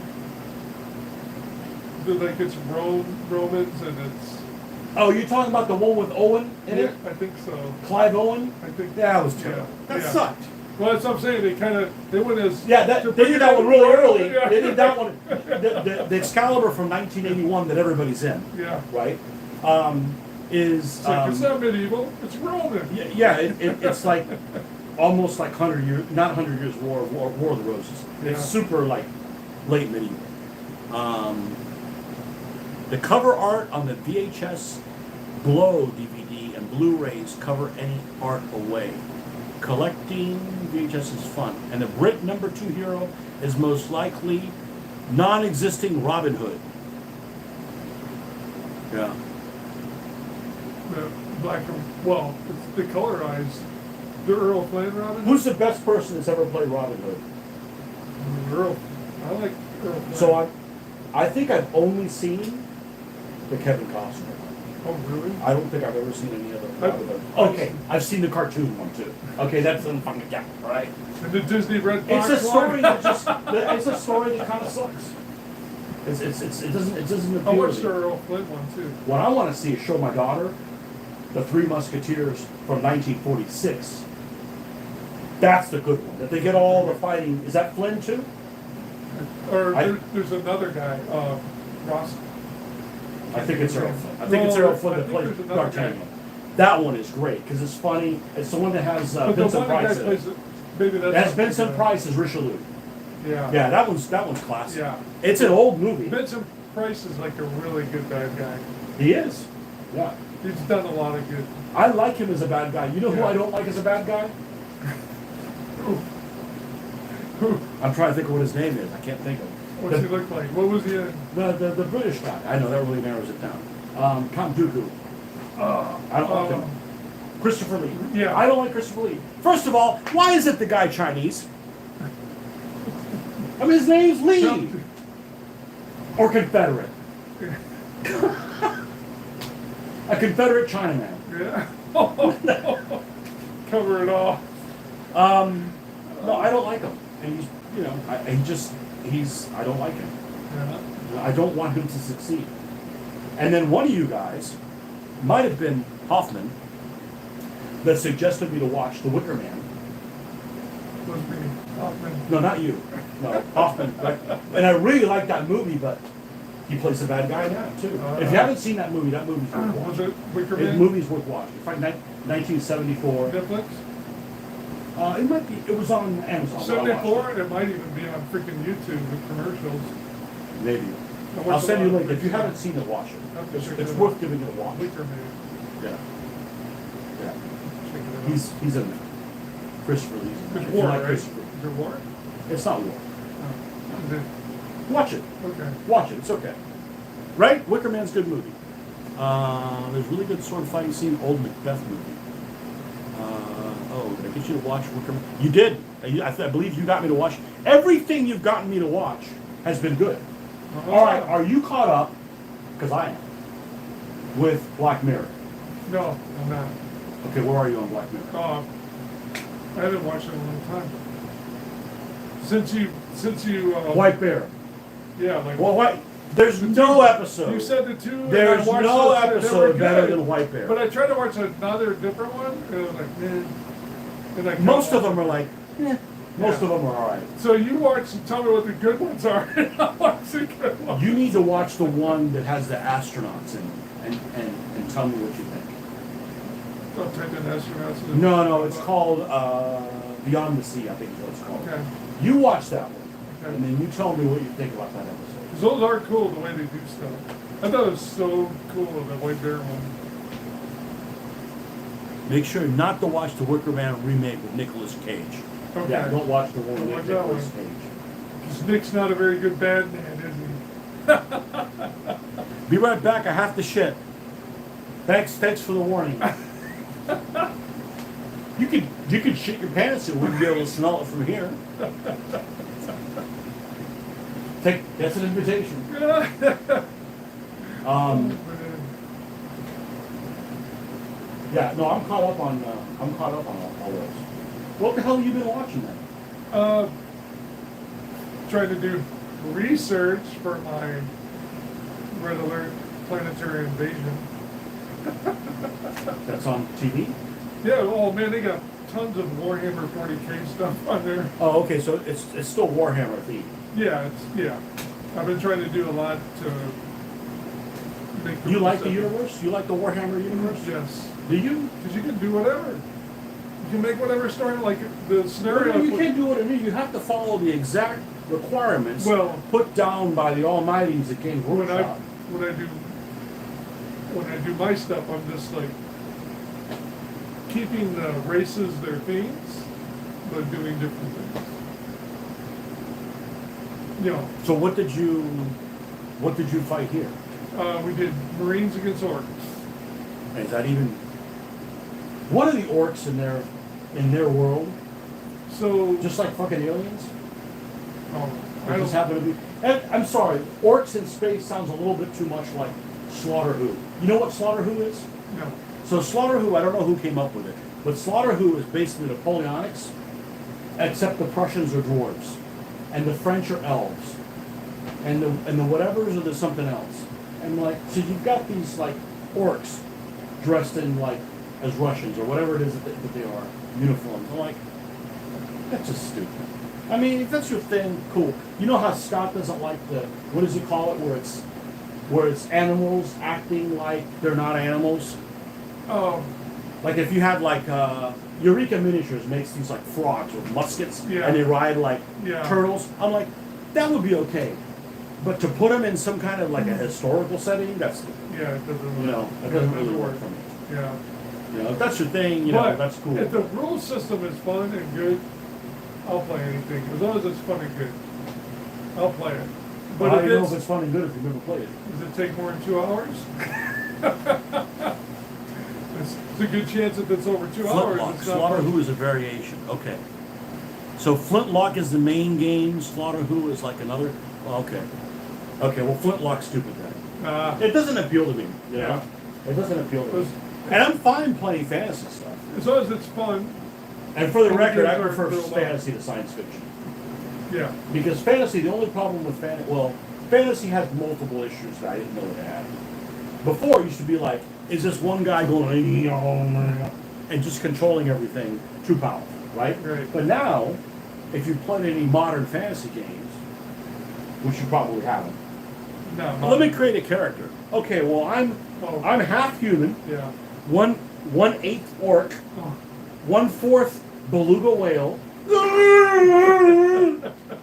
like it's Romans and it's. Oh, you're talking about the one with Owen in Yeah, it? I think so. Clive Owen? I think. Yeah, that was terrible. Yeah, That yeah. sucked. Well, that's what I'm saying. They went as. Yeah, they did that one really early. Yeah. They did that one. The Excalibur from 1981 that everybody's in, Yeah. right? Is It's like, it's not medieval. It's Roman. yeah, it's like almost like 100 years, not 100 years War of the Roses. Yeah. It's super like late medieval. The cover art on the VHS Blow DVD and Blu-rays cover any art away. Collecting VHS is fun, and the Brit #2 hero is most likely non-existing Robin Hood. Yeah. The black and, well, it's the colorized. The Earl Flynn Robin. Who's the best person that's ever played Robin Hood? Earl. I like Earl Flynn. So I think I've only seen the Kevin Costner. Oh, really? I don't think I've ever seen any other I've- Robin Hood. Okay, I've seen the cartoon one too. Okay, that's the fucking yeah, right? And the Disney Red It's Fox a story one? that just it's a story that kind of sucks. It doesn't I appeal watched to the me. Earl Flynn one too. What I want to see is show my daughter the Three Musketeers from 1946. That's the good one. That they get all the fighting. Is that Flynn too? Or I- there's another guy, Ross. I think it's Earl Flynn. I think it's Earl Flynn I that think plays there's another guy. D'Artagnan. That one is great because it's funny. It's the one that has But the Vincent one guy Price in it. plays, maybe that's. That's Vincent Price as Richelieu. Yeah. Yeah, that one's classic. Yeah. It's an old movie. Vincent Price is like a really good bad guy. He is. Yeah. He's done a lot of good. I like him as a bad guy. You know who Yeah. I don't like as a bad guy? Who? I'm trying to think of what his name is. I can't think of him. What's he look like? What was he in? The British guy. I know that really narrows it down. Count Dooku. I don't like him. Christopher Lee. Yeah. I don't like Christopher Lee. First of all, why is it the guy Chinese? I mean, his name's Lee. Or Confederate. A Confederate Chinaman. Yeah. Cover it all. No, I don't like him. And he's, you know, I don't like him. Yeah. I don't want him to succeed. And then one of you guys, might have been Hoffman, that suggested me to watch The Wicker Man. Was me. Hoffman. No, not you. No, Hoffman. Right? And I really like that movie, but he plays a bad guy now, too. If you haven't seen that movie's worth Was watching. it Wicker The Man? movie's worth watching. It's like 1974. Netflix? It might be, it was on Amazon. but I watched 74, and it might even be on freaking YouTube with commercials. it. Maybe. I watched I'll send a you a lot link. of If you freaking- haven't seen it, watch it. I'll It's check it out. worth giving it a watch. Wicker Man. Yeah. Yeah. Check it out. He's in there. Christopher Lee. It's If you war, like right? Christopher. Is it war? It's not war. Oh. Is it? Watch it. Okay. Watch it. It's okay. Right? Wicker Man's a good movie. There's really good sword fighting scene. Old Macbeth movie. Did I get you to watch Wicker Man? You did. I believe you got me to watch. Everything you've gotten me to watch has been good. All right. Are you caught up? Because I am. With Black Mirror. No, I'm not. Okay, where are you on Black Mirror? I haven't watched it in a long time. Since you, White Bear. yeah, like. Well, what? There's no episode. You said the two. and I There's watched no those, and they were episode better good. than White Bear. But I tried to watch another different one, and I was like, man. And I Most of watched them are like, eh. Most of them are all right. So you watch and tell me what the good ones are, and I'll watch the good ones. You need to watch the one that has the astronauts in it and tell me what you think. Don't type in astronauts. No, it's called Beyond the Sea, I think is what it's called. Okay. You watch that one, Okay. and then you tell me what you think about that episode. 'Cause those are cool the way they do stuff. I thought it was so cool the White Bear one. Make sure not to watch the Wicker Man remake with Nicolas Cage. Okay. Yeah, don't watch the one Don't with watch that Nicolas one. Cage. Because Nick's not a very good bad man, is he? Be right back. I have to shit. Thanks for the warning. You could shit your pants and we'd be able to smell it from here. That's an invitation. Yeah, no, I'm caught up on all those. What the hell have you been watching then? Trying to do research for my Red Alert Planetary Invasion. That's on TV? Yeah, oh man, they got tons of Warhammer 40K stuff on there. Oh, okay, so it's still Warhammer themed. Yeah. I've been trying to do a lot to make. You like the universe? You like the Warhammer universe? Yes. Do you? Because you can do whatever. You can make whatever story, like the scenario. No, you can't do what it is. You have to follow the exact requirements put down by the almighties that Games Workshop. When I do my stuff, I'm just like keeping the races their themes, but doing different things. You know. So what did you fight here? We did Marines against Orcs. And is that even? What are the orcs in their world? So Just like fucking aliens? oh, Or just happen to be. And I'm sorry, orcs in space sounds a little bit too much like Slaughter Who. You know what Slaughter Who is? no. So Slaughter Who, I don't know who came up with it, but Slaughter Who is basically Napoleonics, except the Prussians are dwarves, and the French are elves, and the whatevers are there's something else. And like, so you've got these like orcs dressed in like as Russians or whatever it is that they are, uniforms. I'm like, that's just stupid. I mean, if that's your thing, cool. You know how Scott doesn't like the, what does he call it, where it's animals acting like they're not animals? Oh, Like if you had like, Eureka Miniatures makes these like frogs with muskets Yeah. and they ride like Yeah. turtles. I'm like, that would be okay. But to put them in some kind of like a historical setting, that's, yeah, it doesn't. that doesn't really work for me. Yeah. If that's your thing, But that's cool. if the rule system is fun and good, I'll play anything. As long as it's fun and good, I'll play it. But But I if don't know it's, if it's fun and good if you've never played it. does it take more than 2 hours? It's a good chance if it's over 2 hours. Flintlock. It's not Slaughter fun. Who is a variation. Okay. So Flintlock is the main game. Slaughter Who is like another. Okay. Okay. Well, Flintlock's stupid then. It doesn't appeal to me. Yeah. It doesn't appeal to me. And I'm fine playing fantasy stuff. As long as it's fun. And for the Well, record, I games are prefer real long. fantasy to science fiction. Yeah. Because fantasy, the only problem with fantasy has multiple issues that I didn't know it had. Before, it used to be like, is this one guy going and just controlling everything too powerful, right? Right. But now, if you've played any modern fantasy games, which you probably haven't, No. let me create a character. Okay, well I'm half human, Yeah. 1/8 orc, Oh. 1/4 beluga whale,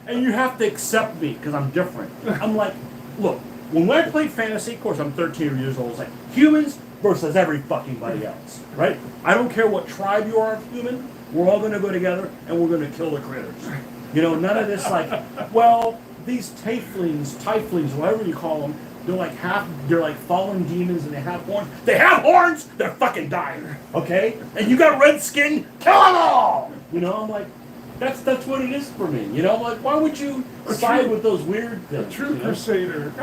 and you have to accept me because I'm different. I'm like, look, when I played fantasy, of course I'm 13 years old, it's like humans versus every fucking body else, right? I don't care what tribe you are of human, we're all gonna go together and we're gonna kill the critters. None of this like, well, these tieflings, whatever you call them, they're like fallen demons and they have horns. They have horns, they're fucking dying, okay? And you got red skin, kill them all! I'm like, that's what it is for me. I'm like, why would you side with those weird things? True crusader.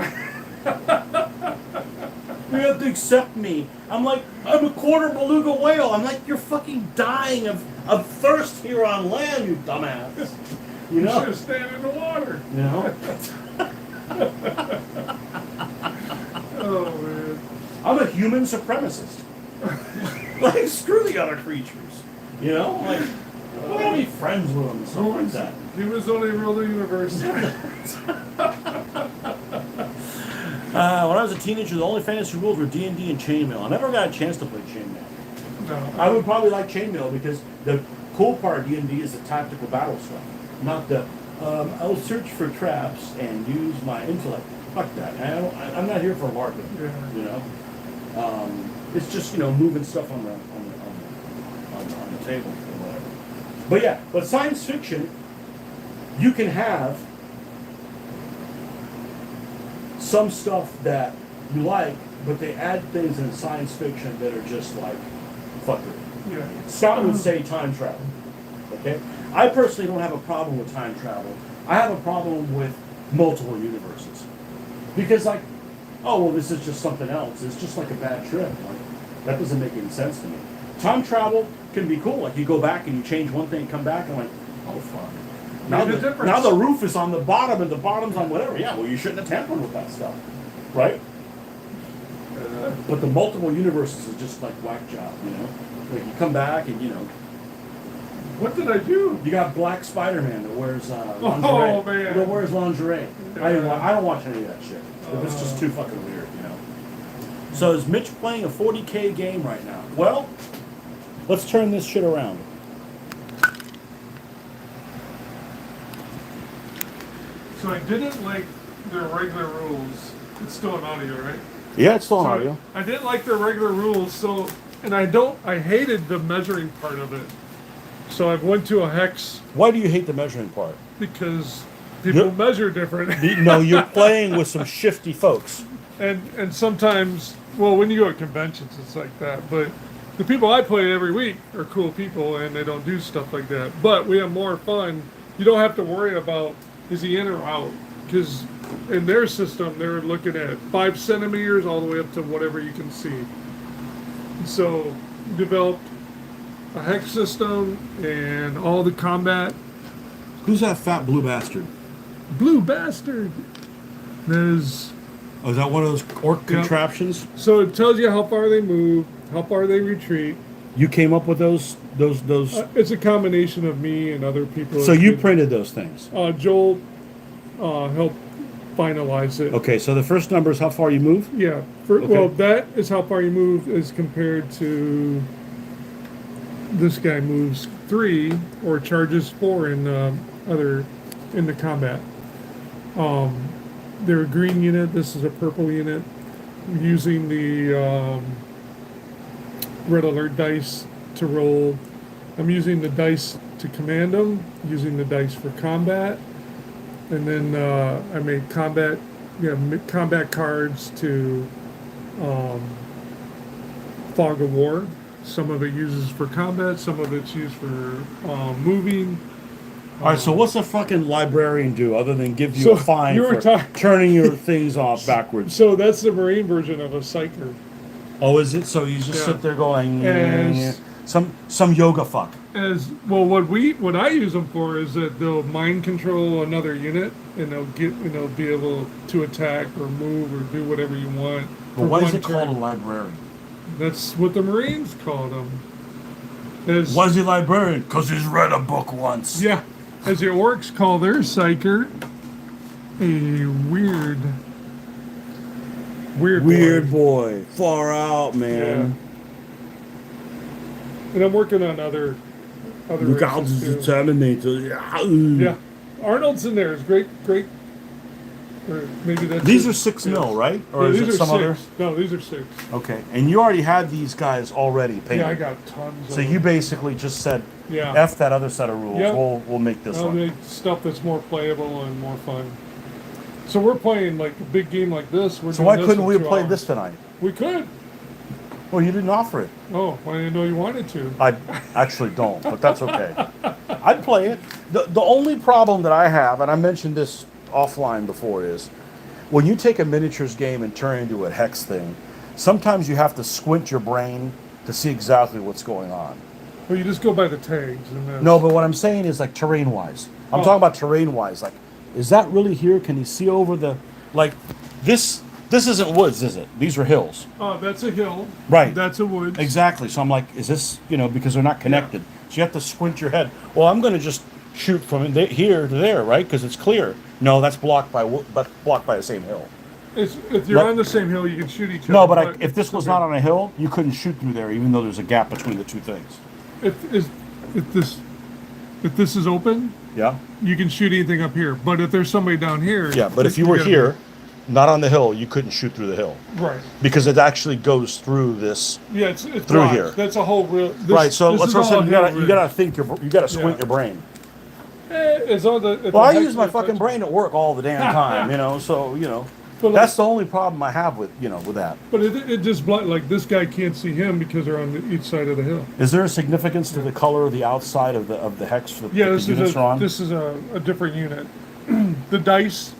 You have to accept me. I'm like, I'm a quarter beluga whale. I'm like, you're fucking dying of thirst here on land, you dumbass. You should have stayed in the water. Oh man. I'm a human supremacist. Like, screw the other creatures. Like, I want to be friends with them, something like that. Humans only rule the universe. When I was a teenager, the only fantasy rules were D&D and chainmail. I never got a chance to play chainmail. No. I would probably like chainmail because the cool part of D&D is the tactical battle stuff, not the I'll search for traps and use my intellect. Fuck that. I'm not here for LARPing. Yeah. It's just moving stuff on the table or whatever. But yeah, but science fiction, you can have some stuff that you like, but they add things in science fiction that are just like fuckery. Yeah. Scott would say time travel. Okay? I personally don't have a problem with time travel. I have a problem with multiple universes. Because like, oh well, this is just something else. It's just like a bad trip. Like, that doesn't make any sense to me. Time travel can be cool. Like you go back and you change one thing, come back and like, oh fuck. Now the roof is on the bottom and the bottom's on whatever. Yeah, well you shouldn't have tampered with that stuff, right? But the multiple universes is just like whack job, you know. Like you come back and you know. What did I do? You got Black Spider-Man that wears lingerie. Oh man. That wears lingerie. Yeah. I don't watch any of that shit. It's just too fucking weird, you know. So is Mitch playing a 40K game right now? Well, let's turn this shit around. So I didn't like their regular rules. It's still an audio, right? Yeah, it's still on So audio. I didn't like their regular rules, so and I hated the measuring part of it. So I went to a hex Why do you hate the measuring part? because people Yep. measure different. No, you're playing with some shifty folks. And sometimes, well, when you go to conventions, it's like that. But the people I play every week are cool people, and they don't do stuff like that. But we have more fun. You don't have to worry about is he in or out, because in their system they're looking at 5 centimeters all the way up to whatever you can see. So developed a hex system and all the combat. Who's that fat blue bastard? Blue bastard. There's Oh, is that one of those orc Yep. contraptions? so it tells you how far they move, how far they retreat. You came up with those. It's a combination of me and other people. So you printed those things. Joel helped finalize it. Okay, so the first number is how far you move. Yeah. Okay. Well, that is how far you move as compared to this guy moves 3 or charges 4 in in the combat. They're a green unit. This is a purple unit. I'm using the red alert dice to roll. I'm using the dice to command them, using the dice for combat, and then I made combat cards to fog of war. Some of it uses for combat, some of it's used for moving. All right, so what's a fucking librarian do other than give you So a fine you were for ta- turning your things off backwards? So that's the Marine version of a psyker. Oh, is it? So you just Yeah. sit there going As- some yoga fuck. As well, what I use them for is that they'll mind control another unit, and they'll be able to attack or move or do whatever you want. But for why is one it called a turn. librarian? That's what the Marines called them. As, Why is he librarian? Because he's read a book once. Yeah, as the orcs call their psyker a weird boy. Far out, man. And I'm working on other Look out, races the too. Terminator. Yeah, Arnold's in there. It's great. Or maybe that's These it. are 6 Yeah. mil, right? Or Yeah, is these it are some 6. other? No, these are 6. Okay, and you already had these guys already painted. Yeah, I got tons. So of you them. basically just said, Yeah. F that other set of rules. Yep. We'll make this I'll one. make stuff that's more playable and more fun. So we're playing like a big game like this. So why couldn't we have played this tonight? We could. Well, you didn't offer it. Oh, I didn't know you wanted to. I actually don't, but that's okay. I'd play it. The only problem that I have, and I mentioned this offline before, is when you take a miniatures game and turn it into a hex thing, sometimes you have to squint your brain to see exactly what's going on. Well, you just go by the tags. And that's, No, but what I'm saying is like terrain-wise. I'm Oh. talking about terrain-wise. Like, is that really here? Can you see over the, like, this isn't woods, is it? These are hills. Oh, that's a hill. Right. That's a woods. Exactly. So I'm like, is this, because they're not connected. So you have to squint your head. Well, I'm going to just shoot from here to there, right? Because it's clear. No, that's blocked by the same hill. If you're But- on the same hill, you can shoot each other. No, but if this was not on a hill, you couldn't shoot through there, even though there's a gap between the two things. If this is open, Yeah. you can shoot anything up here. But if there's somebody down here, Yeah, but if you were gotta- here, not on the hill, you couldn't shoot through the hill right? because it actually goes through this. Yeah, it's Through blocked. here. That's a whole real. This, Right. So this let's is all say you hill gotta think you gotta squint Yeah. your brain. It's all the. if Well, the I hex use my is fucking touching- brain at work all the damn time, So But like- that's the only problem I have with with that. But it just like this guy can't see him because they're on each side of the hill. Is there a significance to the color of the outside of the hex that Yeah, the units are on? this is a different unit. The dice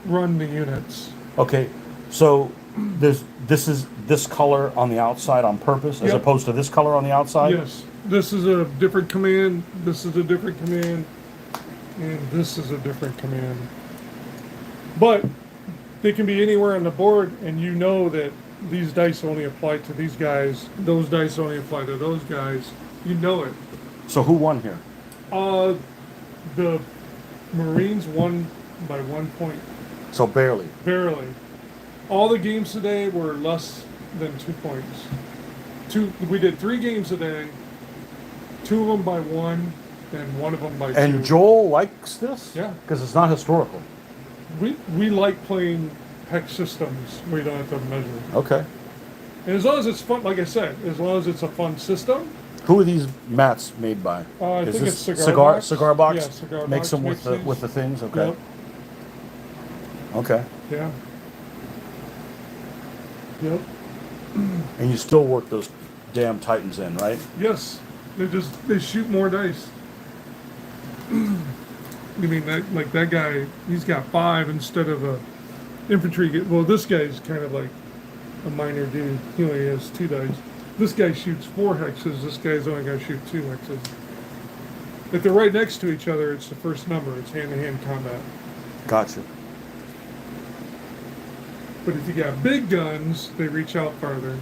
run the units. Okay, so this is this color on the outside on purpose, as Yep. opposed to this color on the outside? Yes, this is a different command, this is a different command, and this is a different command. But they can be anywhere on the board, and you know that these dice only apply to these guys, those dice only apply to those guys. You know it. So who won here? The Marines won by 1 point, So barely. barely. All the games today were less than 2 points. We did 3 games today, 2 of them by 1, and 1 of them by 2. And Joel likes this? Yeah. Because it's not historical. We like playing hex systems where you don't have to measure. Okay. And as long as it's fun, like I said, as long as it's a fun system. Who are these mats made by? I Is think this it's Cigar Box. Cigar box? Yeah, Cigar Makes Box them makes these. with the things. Okay. Yep. Okay. Yeah. Yep. And you still work those damn Titans in, right? Yes. They shoot more dice. You mean that guy? He's got 5 instead of a infantry. Well, this guy's kind of like a minor dude. He only has 2 dice. This guy shoots 4 hexes. This guy's only going to shoot 2 hexes. If they're right next to each other, it's the first number. It's hand-to-hand combat. Gotcha. But if you got big guns, they reach out farther.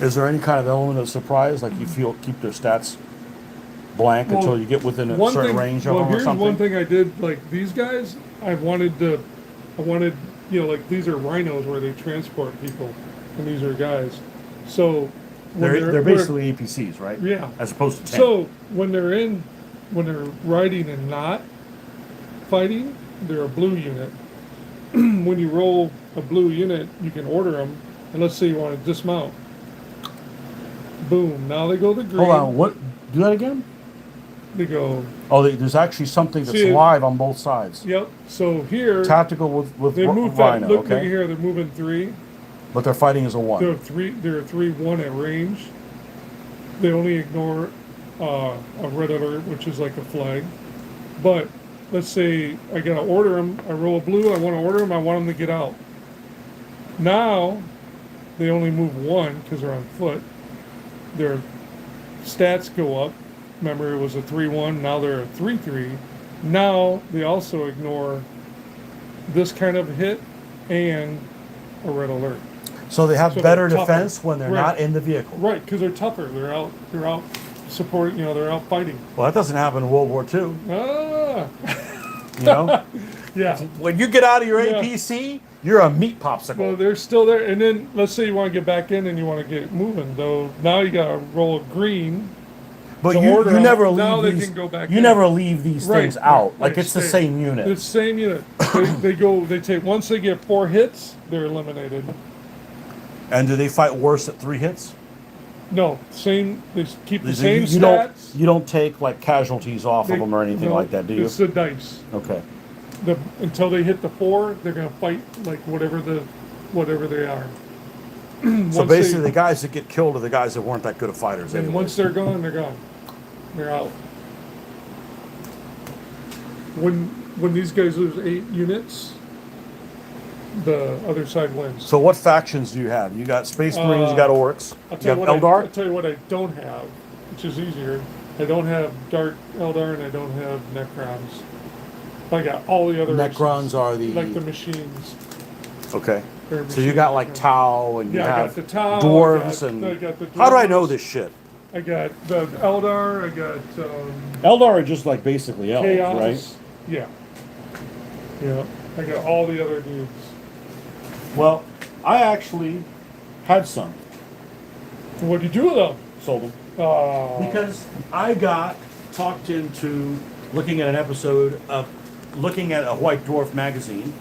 Is there any kind of element of surprise, like you feel keep their stats blank until you get within a certain range of them or here's something? one thing I did, like these guys, I wanted, like these are rhinos where they transport people, and these are guys. So when They're basically APCs, right? Yeah. As opposed to tank. So when they're riding and not fighting, they're a blue unit. When you roll a blue unit, you can order them, and let's say you want to dismount. Boom! Now they go the green. Hold on, what? Do that again? They go. Oh, there's actually something that's See, live on both sides. Yep. So here Tactical with they move Rhino, that. Look okay? here, they're moving 3. But they're fighting as a 1. They're 3-1 at range. They only ignore a red alert, which is like a flag. But let's say I gotta order them. I roll a blue. I want to order them. I want them to get out. Now they only move 1 because they're on foot. Their stats go up. Remember, it was a 3-1. Now they're a 3-3. Now they also ignore this kind of hit and a red alert. So they have So better they're tougher. defense when they're Right. not in the vehicle. Right, because they're tougher. They're out supporting. They're out fighting. Well, that doesn't happen in World War II. Ah, You know, yeah. when you get out of your Yeah. APC, you're a meat popsicle. Well, they're still there. And then let's say you want to get back in and you want to get moving. Though now you got to roll a green. but to you order them. never Now leave they these. can go back You in. never leave these Right, things out. right, Like it's the stay. same unit. It's the same unit. they go. They take once they get 4 hits, they're eliminated. And do they fight worse at 3 hits? No, same. They keep the You- same you don't. stats. You don't take like casualties off They- of them or anything no, like that, do you? It's the dice. Okay. Until they hit the 4, they're gonna fight like whatever they are. So Once basically, they- the guys that get killed are the guys that weren't that good of fighters. And Anyway. once they're gone, they're gone. They're out. When these guys lose 8 units, the other side wins. So what factions do you have? You got Space Marines, you got Orcs, I'll you tell have you what Eldar. I'll tell you what I don't have, which is easier. I don't have Dark Eldar and I don't have Necrons. I got all the other Necrons races, are the like the machines. okay. They're So you machines. got like Tau and you Yeah, I have got the Tau, dwarves I got the how do I know dwarves. this shit? I got the Eldar. I got Eldar are just like basically elves, Chaos. right? Yeah. Yeah. I got all the other dudes. Well, I actually had some. What did you do with them? Sold them. Because Because I got talked into looking at an episode of looking at a White Dwarf magazine,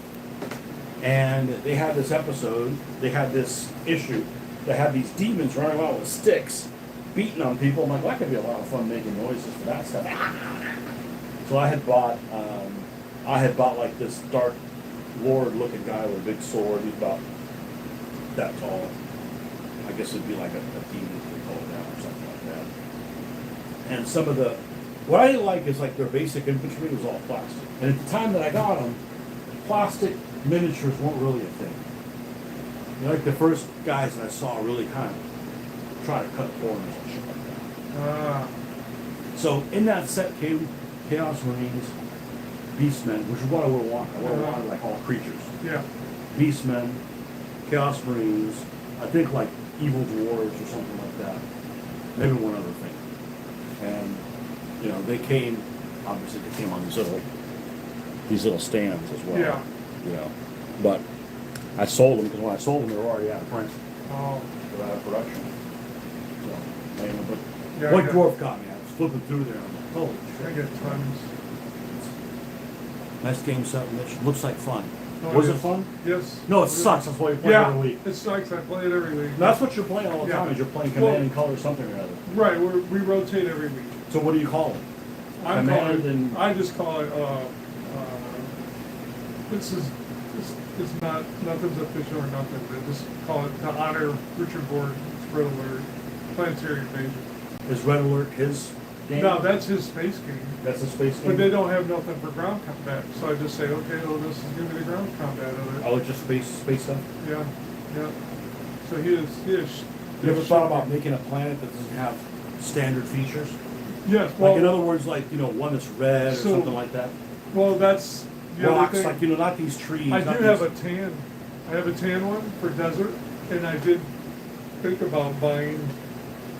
and they had this episode, they had this issue, they had these demons running around with sticks, beating on people. I'm like, well, that could be a lot of fun making noises for that stuff. So I had bought like this dark lord looking guy with a big sword. He's about that tall. I guess it'd be like a demon if we call it that or something like that. And some of what I didn't like is like their basic infantry was all plastic. And at the time that I got them, plastic miniatures weren't really a thing. You know, like the first guys that I saw really kind of try to cut corners and shit like that. So in that set came Chaos Marines, Beastmen, which is what I would want. I would have wanted like all creatures. Yeah. Beastmen, Chaos Marines, I think like Evil Dwarves or something like that. Maybe one other thing. And, you know, they came, obviously they came on these little stands as well. Yeah. You know, but I sold them because when I sold them they were already out of print. Oh. They're out of production. So, you know, but Yeah, White Dwarf got me. I was flipping through there. I'm like, holy I shit. get tons. Nice game set, Mitch. Looks like fun. Oh, Was it it is. fun? Yes. No, it sucks. That's why you play every week. It sucks. I play it every week. That's what you're playing all the Yeah. time. Is you're playing Command and Color something or other. Right. We rotate every week. So what do you call it? I'm Command calling, and I just call it, this is not, nothing's official or nothing, but just call it to honor Richard Gordon's Red Alert Planetary Invasion. is Red Alert his game? No, that's his space game. That's a space game. But they don't have nothing for ground combat, so I just say, okay, well, this is gonna be the ground combat of it. Oh, it's just space stuff. Yeah, yeah. So he is. You ever thought about making a planet that doesn't have standard features? Yes, Like in well, other words, like one that's red or So- something like that. well, that's the Rocks, other like thing. not these trees. I not do have these- a tan. I have a tan one for desert, and I did think about buying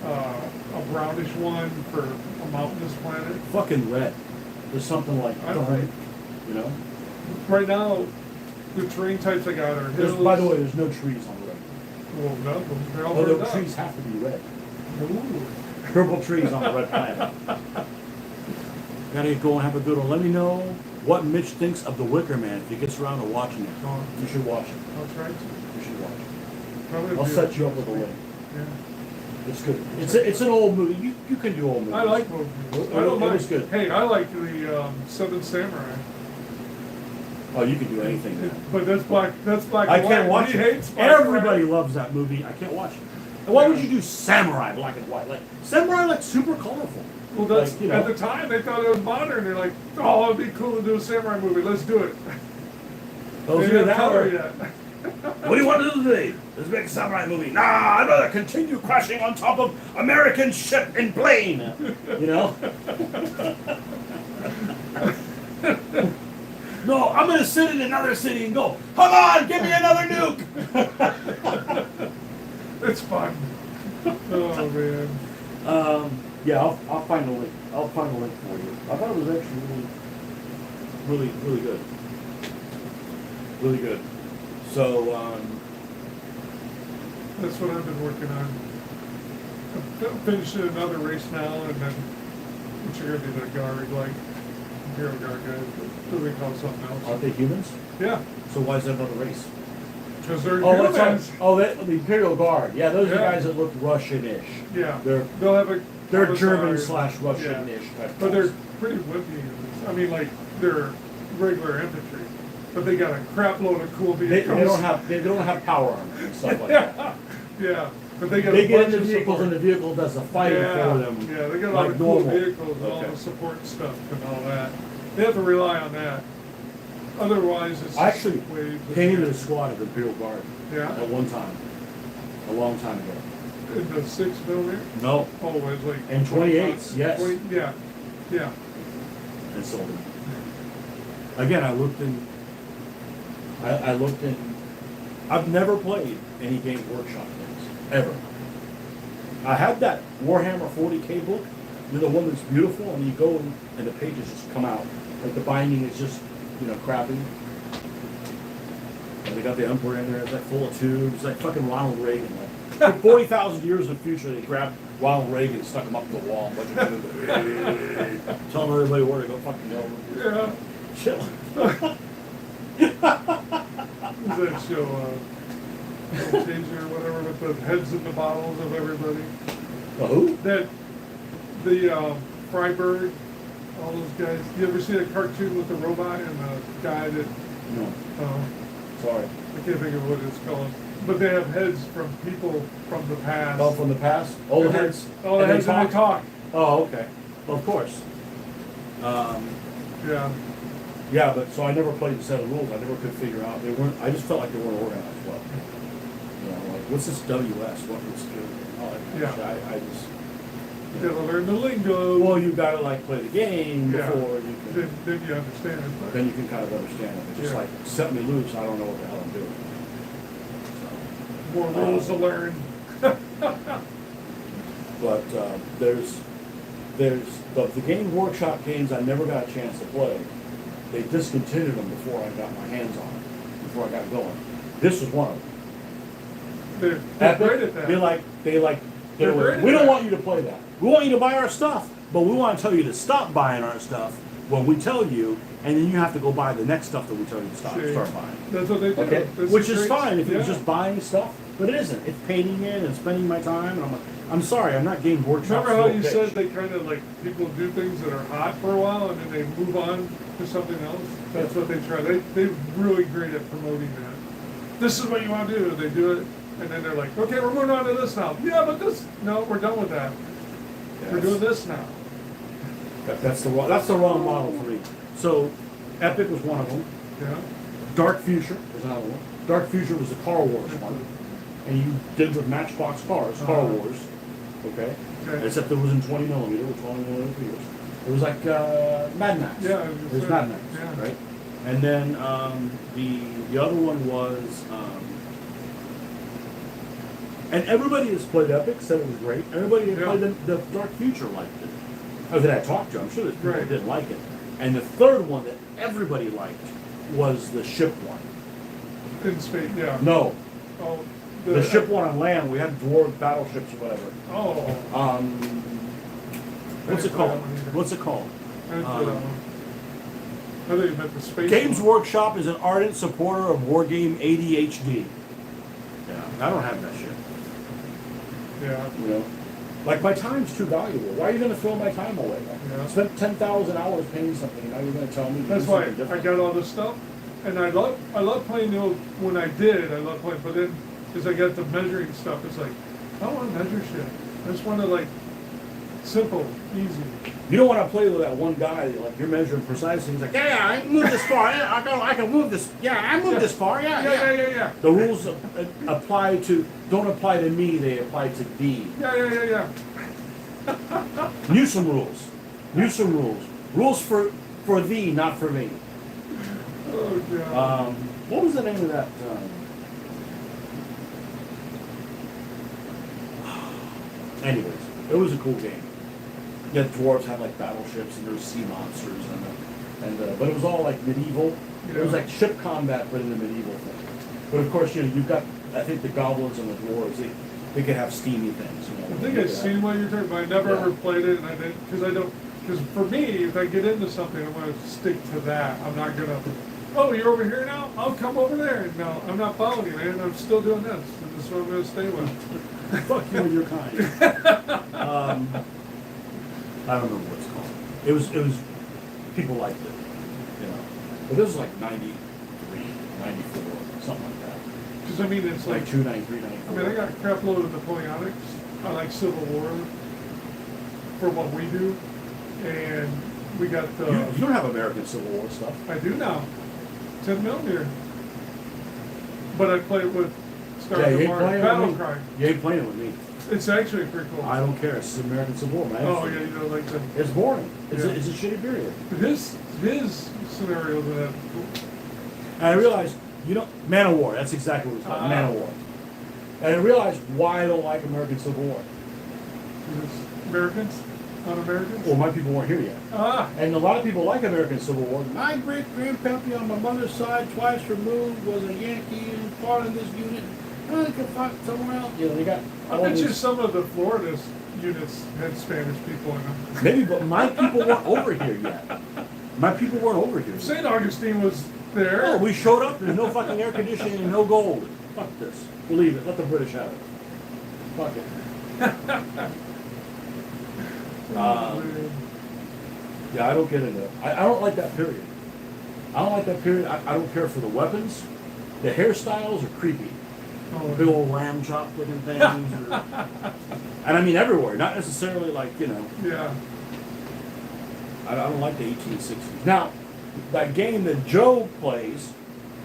a brownish one for a mountainous planet. fucking red. There's something like I don't know. you know. Right now, the terrain types I got are hills. By the way, there's no trees on the red. Well, no, they're all Oh, burned the up. trees have to be red. Ooh. Purple trees on the red planet. Gotta go and have a good one. Let me know what Mitch thinks of The Wicker Man if he gets around to watching it. Oh, You should watch it. I'll try to. You should watch it. Probably I'll be set you up with a link. Yeah. It's good. It's an old movie. You can do old movies. I like movies. It- I don't it mind. was good. Hey, I like the Seven Samurai. Oh, you can do anything now. But that's black. That's black. I and can't white. watch He it. hates black and Everybody white. loves that movie. I can't watch it. And why would you do samurai black and white? Like samurai, like super colorful. Well, that's Like, you know. at the time they thought it was modern. They're like, oh, it'd be cool to do a samurai movie. Let's do it. Those They are didn't that color or- yet. What do you want to do today? Let's make a samurai movie. Nah, I'd rather continue crashing on top of American ship and plane. You know? No, I'm gonna sit in another city and go, come on, give me another nuke. It's fun. Oh man. Yeah, I'll find a link. I'll find a link for you. I thought it was actually really good. Really good. So, That's what I've been working on. I'm finishing another race now, and then which are gonna be the guard, like hero guard guys, but do they call it something aren't else? they humans? Yeah, So why is that another race? because they're Oh, that's humans. right. Oh, the Imperial Guard. Yeah, those are Yeah. guys that look Russian-ish. Yeah, They're they'll have a. they're commissar. German/Russian-ish type. But they're guys. pretty wimpy. I mean, like they're regular infantry, but they got a crap load of cool They vehicles. they don't have power armor and stuff like that. Yeah, yeah, but they got They a get bunch in the of vehicles support. and the vehicle does the fighting Yeah, for them. yeah, they got all like the cool normal. vehicles and all Okay. the support stuff and all that. They have to rely on that. Otherwise, it's I actually waves and- came into the squad of the Imperial Guard Yeah, at one time, a long time ago. in the 6mm. No, Oh, it's like And 28s, yes. Yeah, yeah. and sold them. Again, I looked in. I've never played any Games Workshop things ever. I had that Warhammer 40K book, the one that's beautiful, and you go and the pages just come out. Like the binding is just, crappy. And they got the Emperor in there, it's like full of tubes, it's like fucking Ronald Reagan. Like 40,000 years in the future, they grabbed Ronald Reagan and stuck him up to the wall. Telling everybody where to go fucking go. Yeah. Shit. What's that show? Changer or whatever, with the heads in the bottles of everybody. Who? That the Freiberg, all those guys. You ever see a cartoon with the robot and the guy that? No. Uh, Sorry. I can't think of what it's called. But they have heads from people from the past. Oh, from the past? Oh, the And heads. Oh, the and heads and they talk. Oh, okay. Well, of course. Yeah. Yeah, but so I never played the set of rules. I never could figure out. They weren't. I just felt like they weren't organized well. what's this WS? What was all that kind of shit. I just. You gotta learn the lingo. Well, you gotta like play the game Yeah. before you can. Then you understand it. But Then you can kind of understand it. It's just Yeah. like set me loose. I don't know what the hell I'm doing. more rules to learn. But there's the Game Workshop games I never got a chance to play. They discontinued them before I got my hands on it, before I got going. This was one of them. They're great at that. They're great at we don't that. want you to play that. We want you to buy our stuff, but we want to tell you to stop buying our stuff when we tell you, and then you have to go buy the next stuff that we tell you to start buying. That's what they do. Okay, That's which is great. fine if Yeah. you're just buying stuff, but it isn't. It's painting it and spending my time, and I'm like, I'm sorry, I'm not Game Workshop. Remember how you said they kind of like people do things that are hot for a while and then they move on to something else? That's what they try. They're really great at promoting that. This is what you want to do. They do it, and then they're like, okay, we're moving on to this now. Yeah, but this, no, we're done with that. Yes. We're doing this now. That's the wrong model for me. So, Epic was one of them. Yeah. Dark Future was another one. Dark Future was the Car Wars one, and you did with Matchbox cars, Car Wars. Okay. Okay. Except it was in 20 millimeter with 20 millimeter wheels. It was like Mad Max. Yeah, It was Mad Max, yeah. right? And then the other one was, and everybody that's played Epic said it was great. Everybody that Yeah. played the Dark Future liked it. Oh, that I talked to, I'm sure there's people that Right. didn't like it. And the third one that everybody liked was the ship one. In space, yeah. No, Oh, the ship one on land. We had dwarf battleships or whatever. Oh. What's it I didn't play called? that one either. What's it called? I didn't play that one. I think you meant the space Games one. Workshop is an ardent supporter of Wargame ADHD. Yeah, I don't have that shit. Yeah. You know, like my time's too valuable. Why are you going to throw my time away? Yeah. I spent 10,000 hours painting something, and now you're going to tell me to That's do why something I different? got all this stuff, and I love playing the old. When I did, I love playing. But then, as I got the measuring stuff, it's like I don't want to measure shit. I just want to like simple, easy. You don't want to play with that one guy that, like, you're measuring precisely. He's like, yeah, I can move this far. Yeah, I can move this. Yeah, I moved this far. Yeah. The rules don't apply to me. They apply to thee. Yeah. New some rules. Rules for thee, not for me. Oh god. What was the name of that? Anyways, it was a cool game. Yeah, dwarves had like battleships and there was sea monsters but it was all like medieval. It was like ship combat, but in the medieval thing. But of course, you've got, I think, the goblins and the dwarves. They could have steamy things. I think I've seen what you're talking about. I never ever played it, and I didn't because for me, if I get into something, I'm going to stick to that. I'm not going to. Oh, you're over here now? I'll come over there. No, I'm not following you, man. I'm still doing this. And this is what I'm going to stay with. Fuck you and your kind. I don't remember what it's called. It was people liked it, you know. But this was like 93, 94, something like that. Because I mean, it's like 92, 93, I 94. mean, I got a crap load of Napoleonics. I like Civil War for what we do, and we got the. You don't have American Civil War stuff. I do now, 10 millimeter. But I play it with Star Yeah, you ain't Wars playing Battle with me. Cry. You ain't playing with me. It's actually pretty cool. I don't care. It's American Civil War, man. Oh yeah, you don't like them. It's boring. It's Yeah. a shitty period. His scenario that And I realized, Man of War. That's exactly what it's called, Man of War. And I realized why I don't like American Civil War. Americans, non-Americans. Well, my people weren't here yet. And a lot of people like American Civil War. My great-grandpappy on my mother's side, twice removed, was a Yankee and fought in this unit. I could fight somewhere else. They got. I bet you some of the Florida units had Spanish people in them. Maybe, but my people weren't over here yet. My people weren't over here. St. Augustine was there. Oh, we showed up. There's no fucking air conditioning and no gold. Fuck this. Believe it. Let the British have it. Fuck it. Yeah, I don't get into it. I don't like that period. I don't like that period. I don't care for the weapons. The hairstyles are creepy. Big old lamb chop looking things. And I mean everywhere, not necessarily like, Yeah. I don't like the 1860s. Now, that game that Joe plays,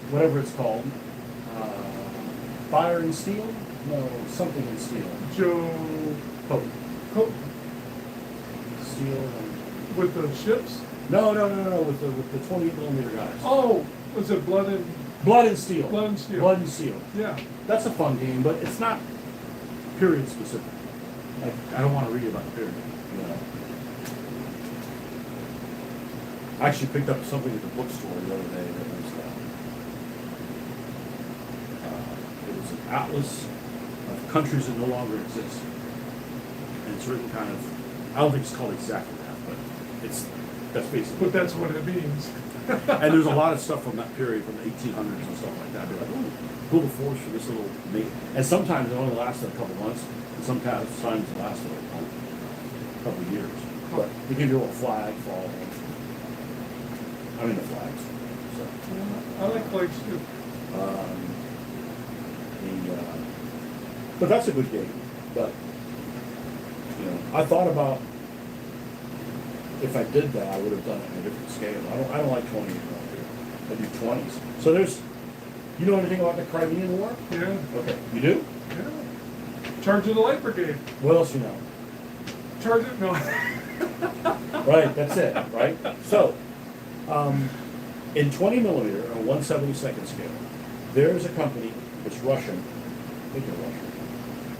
whatever it's called, Fire and Steel, No, something in steel. Joe Coat. Cook Steel and... with the ships? No, with the 28mm guys. Oh, was it Blood and Blood and Steel. Blood and Steel? Blood and Steel. Yeah. That's a fun game, but it's not period specific. Like, I don't want to read about the period, you know. I actually picked up something at the bookstore the other day that was it was an atlas of countries that no longer exist. And it's written kind of, I don't think it's called exactly that, but that's basically. But that's what it means. And there's a lot of stuff from that period, from the 1800s and stuff like that. I'd be like, oh, pull the force for this little mate. And sometimes it only lasted a couple months, and sometimes it lasted a couple of years. But you give you a little flag for all of them. I mean the flags. So. I like flags too. But that's a good game. But you know, I thought about if I did that, I would have done it in a different scale. I don't like 20 around here. I do 20s. So there's, you know anything about the Crimean War? Yeah. Okay, you do? Yeah. Charge of the Light Brigade. What else you know? Charge it? No. Right, that's it, right? So, in 20mm on 1/72 scale, there is a company, it's Russian, I think they're Russian,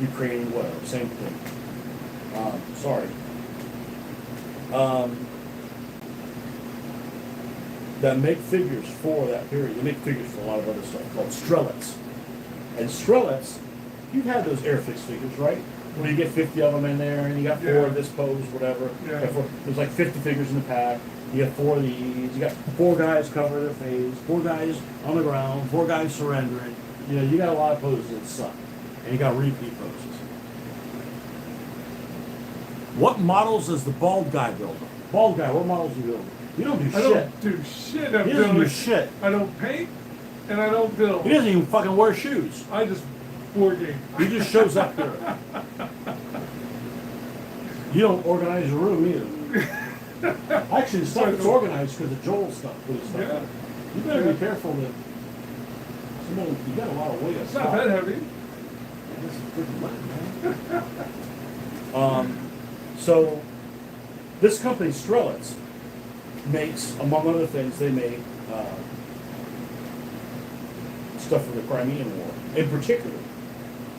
Ukrainian, whatever, same thing. That make figures for that period. They make figures for a lot of other stuff called Strelets. And Strelets, you've had those Airfix figures, right? Where you get 50 of them in there, and you got 4 Yeah. of this pose, whatever. Yeah. There's like 50 figures in the pack. You got 4 of these. You got 4 guys covering their face, 4 guys on the ground, 4 guys surrendering. You know, you got a lot of poses that suck, and you got repeat poses. What models does the bald guy build? Bald guy, what models do you build? You don't do I shit. don't do shit. I'm He doesn't do building. shit. I don't paint, and I don't build. He doesn't even fucking wear shoes. I just board game. He just shows up here. You don't organize your room either. Actually, the stuff is organized because of Joel's stuff. Put his stuff Yeah. in. You better be careful that you got a lot of weight. It's not that heavy. This is pretty light, man. So this company Strelets makes, among other things, they make stuff for the Crimean War, in particular.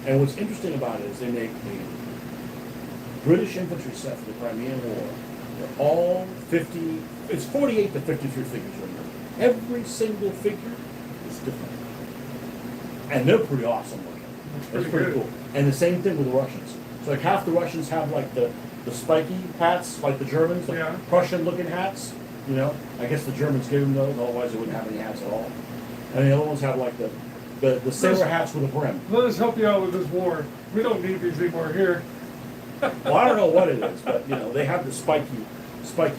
And what's interesting about it is they make a British infantry set for the Crimean War. They're all 50, it's 48 to 53 figures right now. Every single figure is different. And they're pretty awesome looking. That's pretty cool. And the same thing with the Russians. So like half the Russians have like the spiky hats, like the Germans, like Yeah. Prussian looking hats. You know, I guess the Germans gave them those, otherwise they wouldn't have any hats at all. And the other ones have like the sailor hats with a brim. Let us help you out with this war. We don't need these anymore here. Well, I don't know what it is, but you know, they have the spiky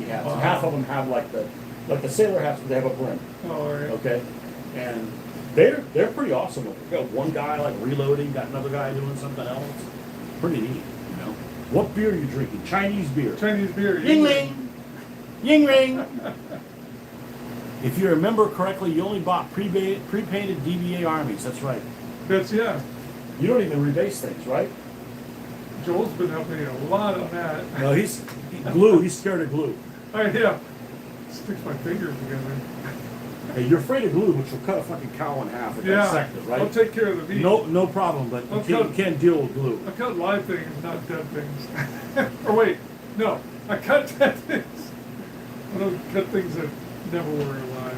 hats. And half of them have like the sailor hats, but they have a brim. Oh, all right. Okay, and they're pretty awesome. You got one guy like reloading, got another guy doing something else. Pretty neat, you know. What beer are you drinking? Chinese beer. Chinese beer. Yingling, Yingling. If you remember correctly, you only bought pre-painted DBA armies. That's right. That's, yeah. You don't even rebase things, right? Joel's been helping me a lot on that. No, he's glue. He's scared of glue. Oh, yeah. Sticks my fingers together. Hey, you're afraid of glue, which will cut a fucking cow in half and Yeah. dissect it, right? I'll take care of the meat. No problem, but you can't deal with glue. I cut live things, not dead things. Or wait, no. I cut dead things. I don't cut things that never were alive.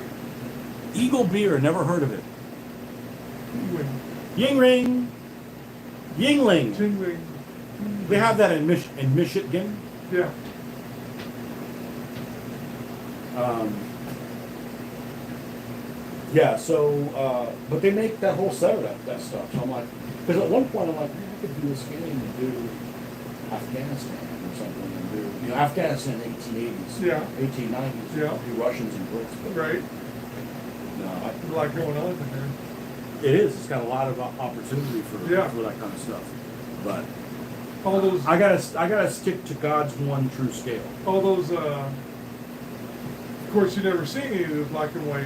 Eagle beer, never heard of it. Wing. Yingling, Yingling. Jingling. They have that in Michigan. Yeah. Yeah, so, but they make that whole set of that stuff. So I'm like, because at one point I'm like, man, I could do this game and do Afghanistan or something and do, you know, Afghanistan in the 1880s, Yeah. 1890s, Yeah. do Russians and Brits. But Right. no, There's a lot going on in there. it is. It's got a lot of opportunity for that kind of stuff. But All those, I gotta stick to God's one true scale. all those, of course, you never seen any of the black and white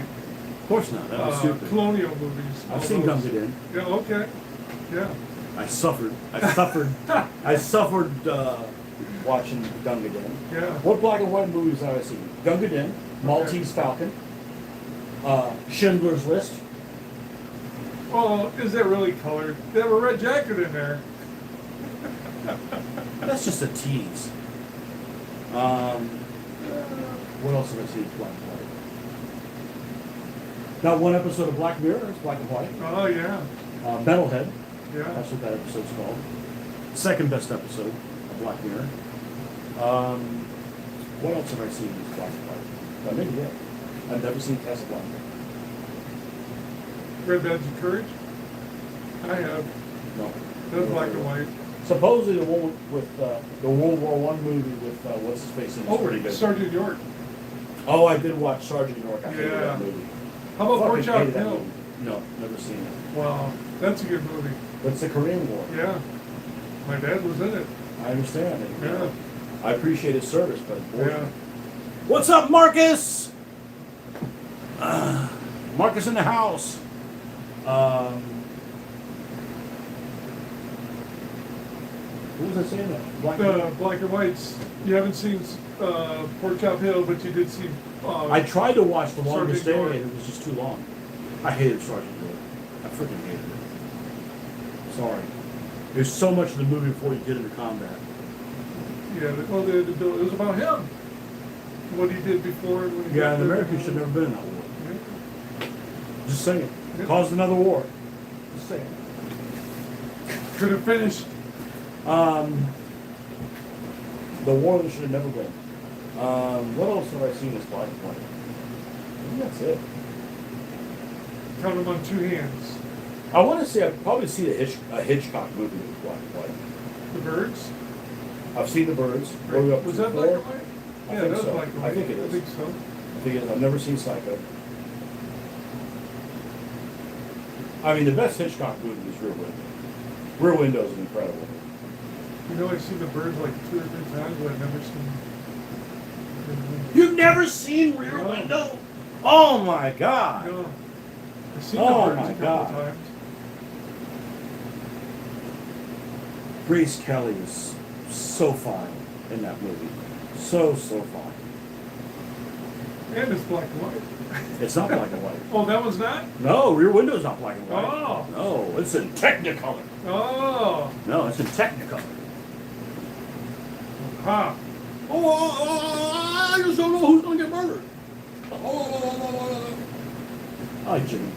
Of course not. That was stupid. colonial movies. I've All seen those. Guns It In. Yeah, okay. Yeah. I suffered. I suffered watching Gunga Din. Yeah. What black and white movies have I seen? Gunga Din, Maltese Falcon, Schindler's List. Well, is that really colored? They have a red jacket in there. That's just a tease. What else have I seen? Black and white. Not one episode of Black Mirror. It's black and white. Oh yeah. Metalhead. Yeah. That's what that episode's called. Second best episode of Black Mirror. What else have I seen that's black and white? Maybe yeah. I've never seen Casablanca. Red Badge of Courage. I have. No. That's black and white. Supposedly the one with the World War I movie with what's his face in it was pretty good. Sergeant York. Oh, I did watch Sergeant York. I hated Yeah. that movie. How about Fucking Porch Out hated that Hill? movie. No, never seen it. Wow, that's a good movie. It's the Korean War. Yeah. My dad was in it. I understand it. Yeah. I appreciate his service, but Yeah. what's up, Marcus? Marcus in the house. Who was I saying that? Black Black and Whites. You haven't seen Pork Chop Hill, but you did see. I tried to watch The Longest Day, Sergeant and York. it was just too long. I hated Sergeant York. I freaking hated it. Sorry. There's so much of the movie before you get into combat. Yeah, well, it was about him. What he did before. When he Yeah, got and there. Americans should never been in that war. Yeah. Just saying. Yeah. Caused another war. Just saying. Could have finished. The war that should have never been. What else have I seen this black and white? I think that's it. Count them on two hands. I want to see, I've probably seen a Hitchcock movie with black and white. The Birds. I've seen The Birds. What are we up Was to, that black 4? and white? I Yeah, think that was so. black and I white. think it is. I think so. I think it is. I've never seen Psycho. I mean, the best Hitchcock movie is Rear Window. Rear Window is incredible. You know, I've seen The Birds like 2 or 3 times, but I've never seen. You've never seen Rear No. Window? Oh my God! No. I've seen Oh, The Birds my a couple God. times. Grace Kelly is so fine in that movie. So fine. And it's black and white. It's not black and white. Oh, that was not? No, Rear Window is not black and white. Oh. No, it's in Technicolor. Oh. No, it's in Technicolor. Huh. Oh, I just don't know who's going to get murdered. Hi, Jimmy.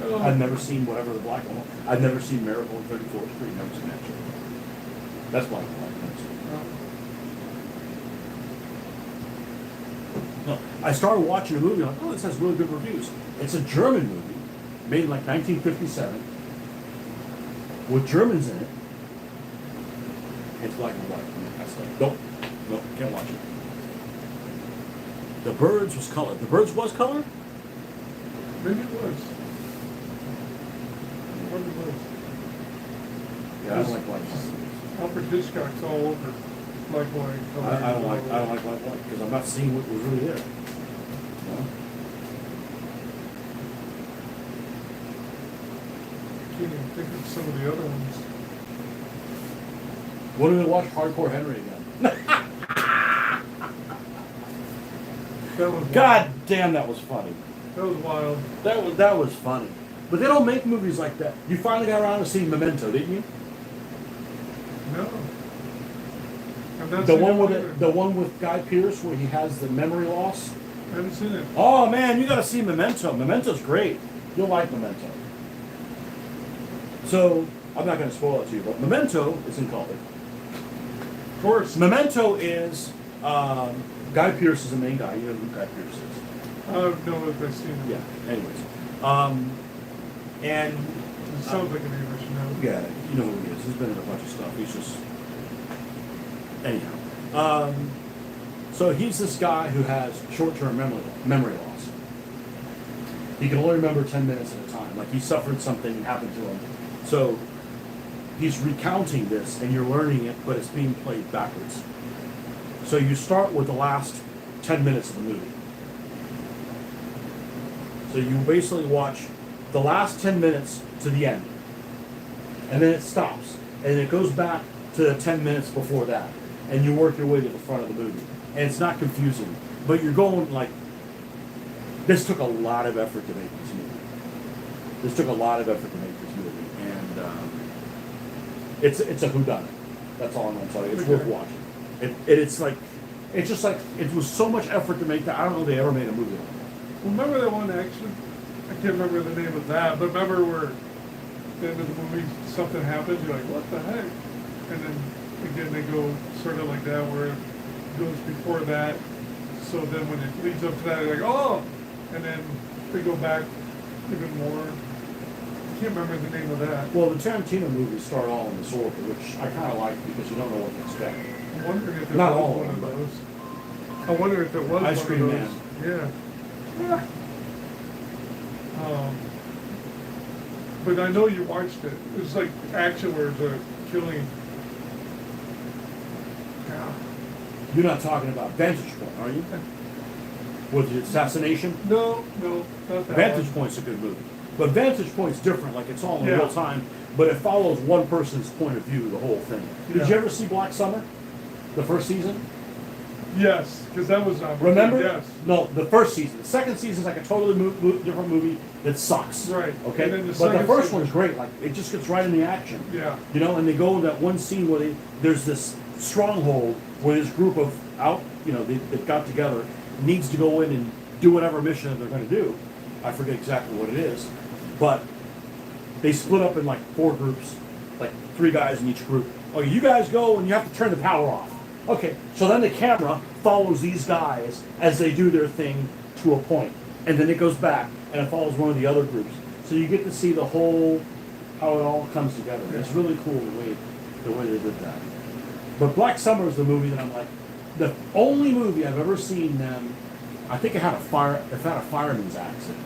Oh. I've never seen whatever the black one. I've never seen Miracle on 34th Street. Never seen that shit. That's black and white. No, I started watching a movie. Like, oh, this has really good reviews. It's a German movie, made in like 1957, with Germans in it. It's black and white. That's like, nope, can't watch it. The Birds was colored. The Birds was colored? Maybe it was. I wonder what it was. Yeah, I don't like black and white. Alfred Hitchcock's all over black and white. I don't like black and white because I'm not seeing what was really there. No? Can't even think of some of the other ones. When are we gonna watch Hardcore Henry again? That was God damn, that was funny. Wild. That was wild. That was funny. But they don't make movies like that. You finally got around to seeing Memento, didn't you? No. I've not The seen one it with either. the one with Guy Pearce where he has the memory loss. I haven't seen it. Oh man, you got to see Memento. Memento's great. You'll like Memento. So I'm not going to spoil it to you, but Memento is in color. Of course. Memento is Guy Pearce is the main guy. You know who Guy Pearce is. I don't know if I've seen it. Yeah. Anyways, and It sounds like an English name. yeah, you know who he is. He's been in a bunch of stuff. He's just anyhow. So he's this guy who has short-term memory loss. He can only remember 10 minutes at a time. Like he suffered something happened to him. So he's recounting this, and you're learning it, but it's being played backwards. So you start with the last 10 minutes of the movie. So you basically watch the last 10 minutes to the end. and then it stops, and it goes back to the 10 minutes before that, and you work your way to the front of the movie, and it's not confusing, but you're going like, this took a lot of effort to make this movie. This took a lot of effort to make this movie, and it's a whodunit. That's all I'm gonna tell you. It's worth watching. It's like, it's just like, it was so much effort to make that. I don't know if they ever made a movie like that. Remember that one action? I can't remember the name of that, but remember where at the end of the movie something happens, you're like, what the heck? And then again they go sort of like that where it goes before that. So then when it leads up to that, you're like, oh! And then they go back even more. I can't remember the name of that. Well, the Tarantino movies start all in this order, which I kind of like because you don't know what to expect. I'm wondering if it Not was all one of of them, those. I wonder if it was Ice one Cream of Man. those. Yeah. But I know you watched it. It was like action where it's a killing. Yeah. You're not talking about Vantage Point, are you? With the assassination? No, not that Vantage one. Point's a good movie. But Vantage Point's different, like it's all in Yeah. real time, but it follows one person's point of view, the whole thing. Did Yeah. you ever see Black Summer? The first season? Yes, because that was Remember? Yes. No, the first season. The second season's like a totally different movie that sucks. Right. Okay? And then the But the second first season- one's great. Like, it just gets right in the action. Yeah. You know, and they go to that one scene where there's this stronghold where this group of they've got together, needs to go in and do whatever mission that they're going to do. I forget exactly what it is. But they split up in like 4 groups, like 3 guys in each group. Oh, you guys go and you have to turn the power off. Okay, so then the camera follows these guys as they do their thing to a point. And then it goes back and it follows one of the other groups. So you get to see the whole, how it all comes together. It's really cool the way they did that. But Black Summer is the movie that I'm like, the only movie I've ever seen them, I think it had a fireman's accident.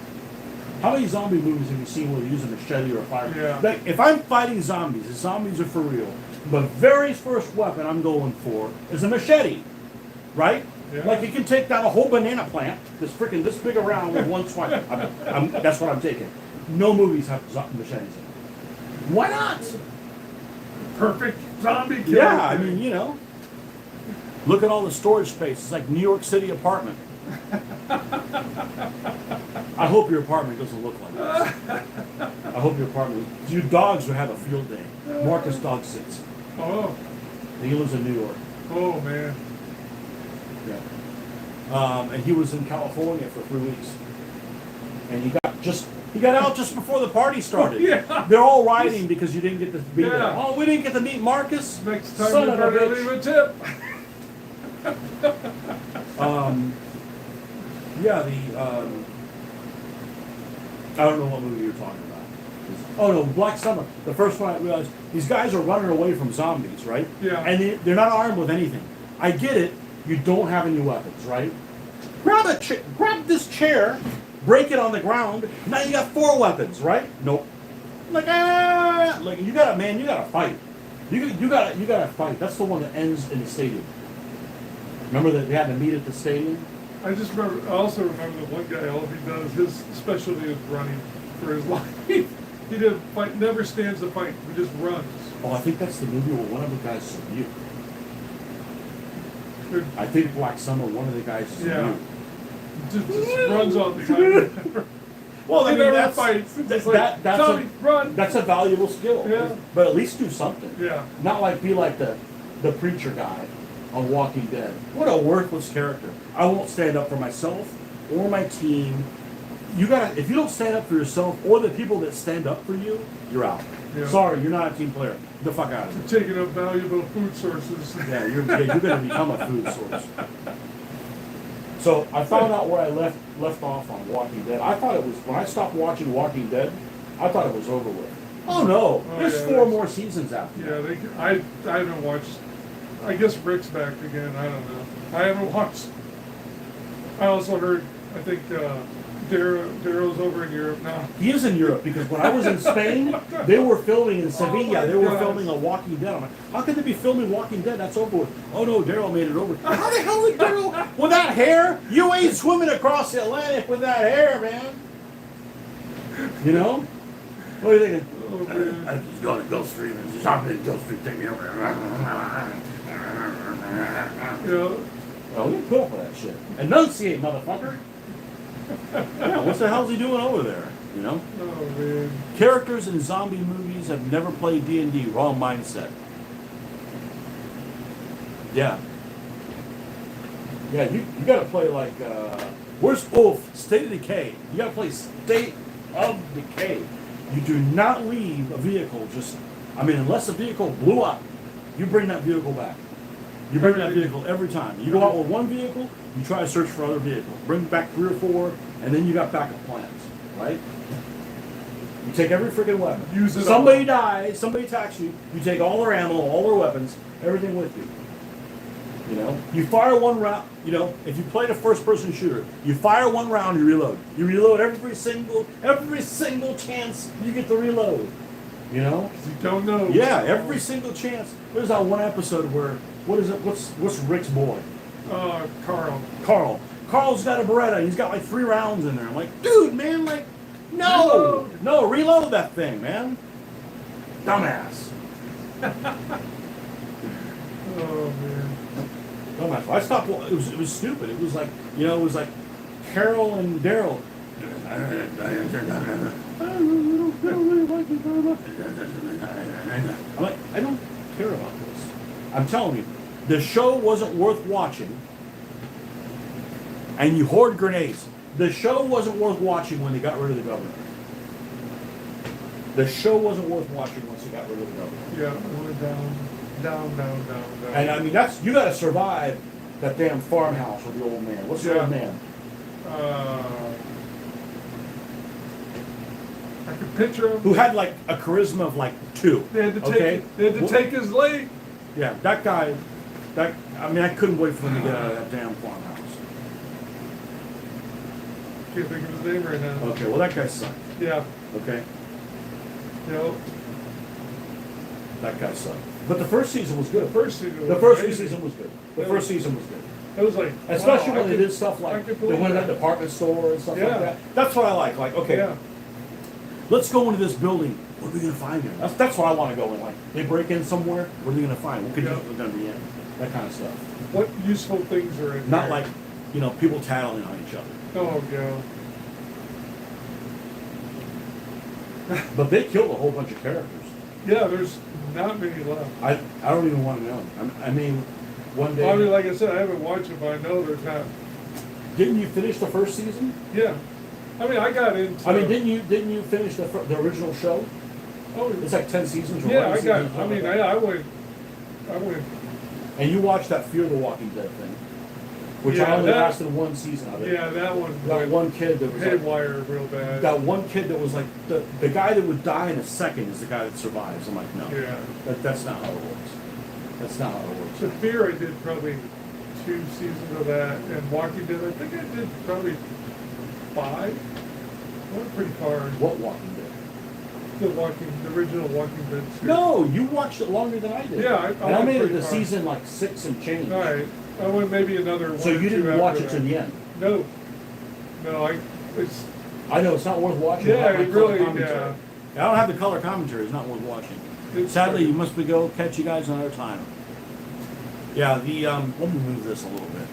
How many zombie movies have you seen where they use a machete or a fire? Yeah. Like, if I'm fighting zombies, the zombies are for real. The very first weapon I'm going for is a machete, right? Yeah. Like you can take down a whole banana plant, this big around with one swipe. That's what I'm taking. No movies have machetes in it. Why not? Perfect zombie kill. Yeah, I mean, you know. Look at all the storage space. It's like New York City apartment. I hope your apartment doesn't look like this. I hope your apartment. Your dogs would have a field day. Marcus dog sits. Oh. He lives in New York. Oh man. Yeah. And he was in California for 3 weeks. And he got out just before the party started. Yeah. They're all riding because you didn't get to be there. Yeah. Oh, we didn't get to meet Marcus. Next time Son you of a better bitch. leave a tip. Yeah, I don't know what movie you're talking about. Oh no, Black Summer. The first one I realized, these guys are running away from zombies, right? Yeah. And they're not armed with anything. I get it, you don't have any weapons, right? Grab this chair, break it on the ground, now you got 4 weapons, right? Nope. Like you gotta fight. You gotta fight. That's the one that ends in the stadium. Remember that they had to meet at the stadium? I also remember the one guy, all he does, his specialty is running for his life. He didn't fight, never stands a fight, he just runs. Oh, I think that's the movie where one of the guys is a mute. Good. I think Black Summer, one of the guys is a Yeah. mute. Just runs all the time. Well, I He mean, never that's fights. It's that's like, Tommy, run. that's a valuable skill. Yeah. But at least do something. Yeah. Not like be like the preacher guy on Walking Dead. What a worthless character. I won't stand up for myself or my team. If you don't stand up for yourself or the people that stand up for you, you're out. Yeah. Sorry, you're not a team player. Get the fuck out of here. Taking up valuable food sources. Yeah, you're going to become a food source. So I found out where I left off on Walking Dead. I thought it was, when I stopped watching Walking Dead, I thought it was over with. Oh no, there's yeah, 4 more seasons after Yeah, that. I haven't watched. I guess Rick's back again. I don't know. I haven't watched. I also heard. I think Darrow's over in Europe now. He is in Europe because when I was in Spain, they were filming in Sevilla. my They were gosh. filming a Walking Dead. I'm like, how could they be filming Walking Dead? That's over with. Oh no, Daryl made it over. How the hell did Daryl with that hair? You ain't swimming across the Atlantic with that hair, man. You know? What are you thinking? man. I just go to Gulf Stream and stop at Gulf Stream, take me over. Yeah. Well, we put up with that shit. Enunciate, motherfucker. Yeah, what the hell's he doing over there? You know? Oh man. Characters in zombie movies have never played D&D. Wrong mindset. Yeah. Yeah, you gotta play like, where's State of Decay. You gotta play State of Decay. You do not leave a vehicle unless the vehicle blew up, you bring that vehicle back. You bring that vehicle every time. You go out with one vehicle, you try to search for other vehicles. Bring back 3 or 4, and then you got backup plans, right? You take every freaking weapon. Use it Somebody all. dies, somebody attacks you, you take all their ammo, all their weapons, everything with you. You know? You fire one round, you know, if you play a first person shooter, you fire one round, you reload. You reload every single chance you get to reload. You know? You don't know. Yeah, every single chance. There's that one episode where what's Rick's boy? Carl. Carl's got a Beretta. He's got like 3 rounds in there. I'm like, dude, man, like, no, reload that thing, man. Dumbass. Oh man. Dumbass. I stopped. It was stupid. It was like, you know, it was like Carol and Daryl. I don't really like it very much. I'm like, I don't care about this. I'm telling you, the show wasn't worth watching. And you hoard grenades. The show wasn't worth watching when they got rid of the governor. The show wasn't worth watching once they got rid of the governor. Yeah, it went down. And I mean, you got to survive that damn farmhouse with the old man. What's the old man? I could picture him. Who had like a charisma of like 2. They had to take his leg. Yeah, that guy. I couldn't wait for them to get out of that damn farmhouse. Can't think of his name right now. Okay, well that guy sucked. Yeah. Okay, Yep. that guy sucked. But the first season was good. The first season The was first amazing. season was good. The first season was good. It was like, Especially wow, when they did stuff like they went to that department store and stuff Yeah. like that. That's what I like. Like, okay, Yeah. let's go into this building. What are we gonna find here? That's what I want to go in. Like, they break in somewhere. What are they gonna find? What condition are gonna be in? That kind of stuff. What useful things are in Not there? like, you know, people tattling on each other. Oh, yeah. But they killed a whole bunch of characters. Yeah, there's not many left. I don't even want to know. I mean, one day. Well, I mean, like I said, I haven't watched it, but I know there's not. Didn't you finish the first season? Yeah. I mean, I got into. I mean, didn't you finish the original show? Oh, It's like 10 seasons. Or yeah, 11 I got. seasons, I mean, like that. I went. And you watched that Fear the Walking Dead thing, which Yeah, only that- lasted one season of it. Yeah, that one. That went one kid that was like, haywire real bad. that one kid that was like the guy that would die in a second is the guy that survives. I'm like, no, Yeah. that's not how it works. That's not how it works. The Fear, I did probably 2 seasons of that, and Walking Dead, I think I did probably 5. Went pretty far. What Walking Dead? The original Walking Dead series. No, you watched it longer than I did. Yeah, I and I went made it pretty to far. season like 6 and change. All right, I went maybe another 1 So or you 2 didn't after watch it that. to the end. No, it's I know it's not worth watching. Yeah, without my it color really- commentary. yeah. I don't have the color commentary. It's not worth watching. It's Sadly, pretty- you must be go catch you guys another time. Yeah, the let me move this a little bit.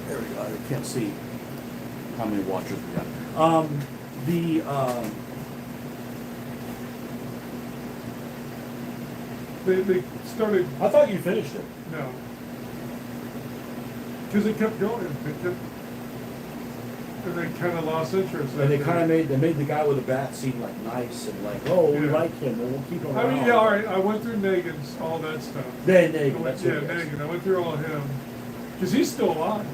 There we go. I can't see how many watchers we got. They started I thought you finished it. no, because it kept going. And they kind of lost interest. And they kind of made the guy with the bat seem like nice and like, oh, we Yeah. like him, and we'll keep him I around. mean, yeah, all right. I went through Negan's, all that stuff. Then I Negan, went, that's yeah, what it is. Negan. I went through all of him because he's still alive.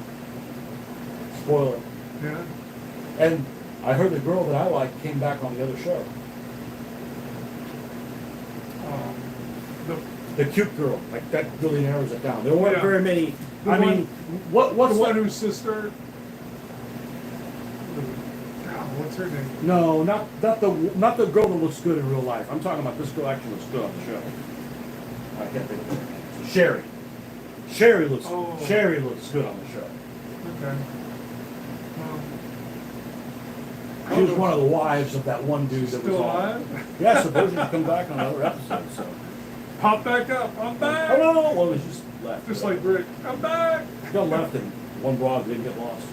Spoiler. Yeah. And I heard the girl that I like came back on the other show. The The cute girl, like that really narrows it down. There weren't Yeah. very many. The I one- mean, what's the one that? whose sister. God, what's her name? No, not the girl that looks good in real life. I'm talking about this girl actually looks good on the show. I can't think of her name. Sherry. Sherry looks Oh. Sherry looks good on the show. Okay. She was one of the wives of that one dude that was Still on. alive? Yeah, supposedly she's come back on another episode. So. Pop back up. I'm back. Oh no, well, it was just left. Just like Rick. I'm back. Got left and one broad didn't get lost.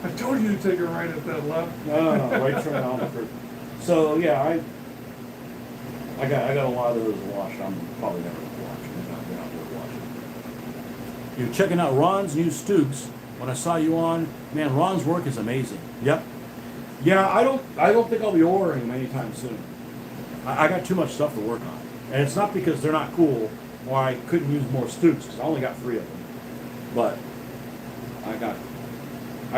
I told you to take a right at that left. No, right turn on the curve. So yeah, I got a lot of those to watch. I'm probably never gonna watch them. They're not worth watching. You're checking out Ron's new Stooks. When I saw you on, man, Ron's work is amazing. Yep. Yeah, I don't think I'll be ordering them anytime soon. I got too much stuff to work on, and it's not because they're not cool or I couldn't use more Stooks because I only got 3 of them. But I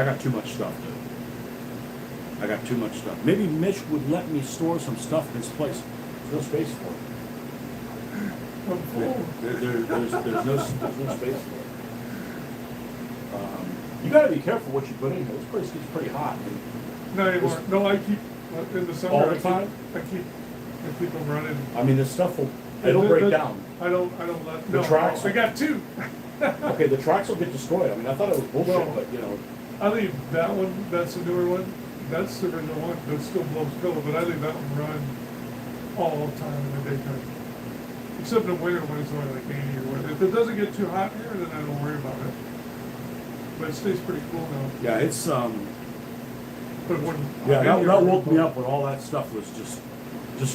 got too much stuff to. I got too much stuff. Maybe Mitch would let me store some stuff in his place. There's no space for it. I'm full. There's no space for it. You got to be careful what you put in here. This place gets pretty hot. Not anymore. No, I keep in the summer. All the time? I keep them running. I mean, this stuff it'll break down. I don't let The tracks? I got 2. Okay, the tracks will get destroyed. I mean, I thought it was bullshit, Well, but you know. I leave that one. That's the newer one. That's the original one that still blows pillow, but I leave that one run all the time in the daytime. Except in the winter when it's only like 80 or whatever. If it doesn't get too hot here, then I don't worry about it. But it stays pretty cool now. Yeah, it's But when yeah, I'm in here, that woke me up when all that stuff was just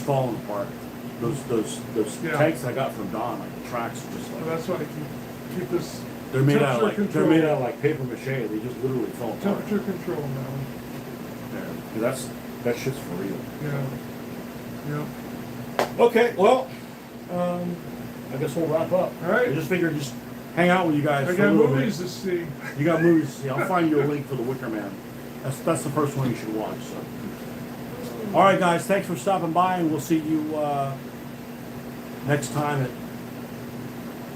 falling apart. Those Yeah. tanks I got from Don, like the tracks are just Well, like that's why I keep this they're made out of temperature like they're control. made out of like paper mache. They just literally fell apart. Temperature control now. Yeah, 'cause that shit's for real. Yeah. Yeah. Okay, well, I guess we'll wrap up. All right. I just figured just hang out with you guys I for a got little movies bit. to see. You got movies to see. I'll find you a link for The Wicker Man. That's the first one you should watch. So. All right, guys, thanks for stopping by, and we'll see you next time at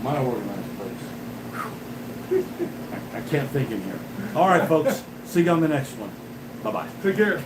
my organized place. I can't think in here. All right, folks. See you on the next one. Bye-bye. Take care.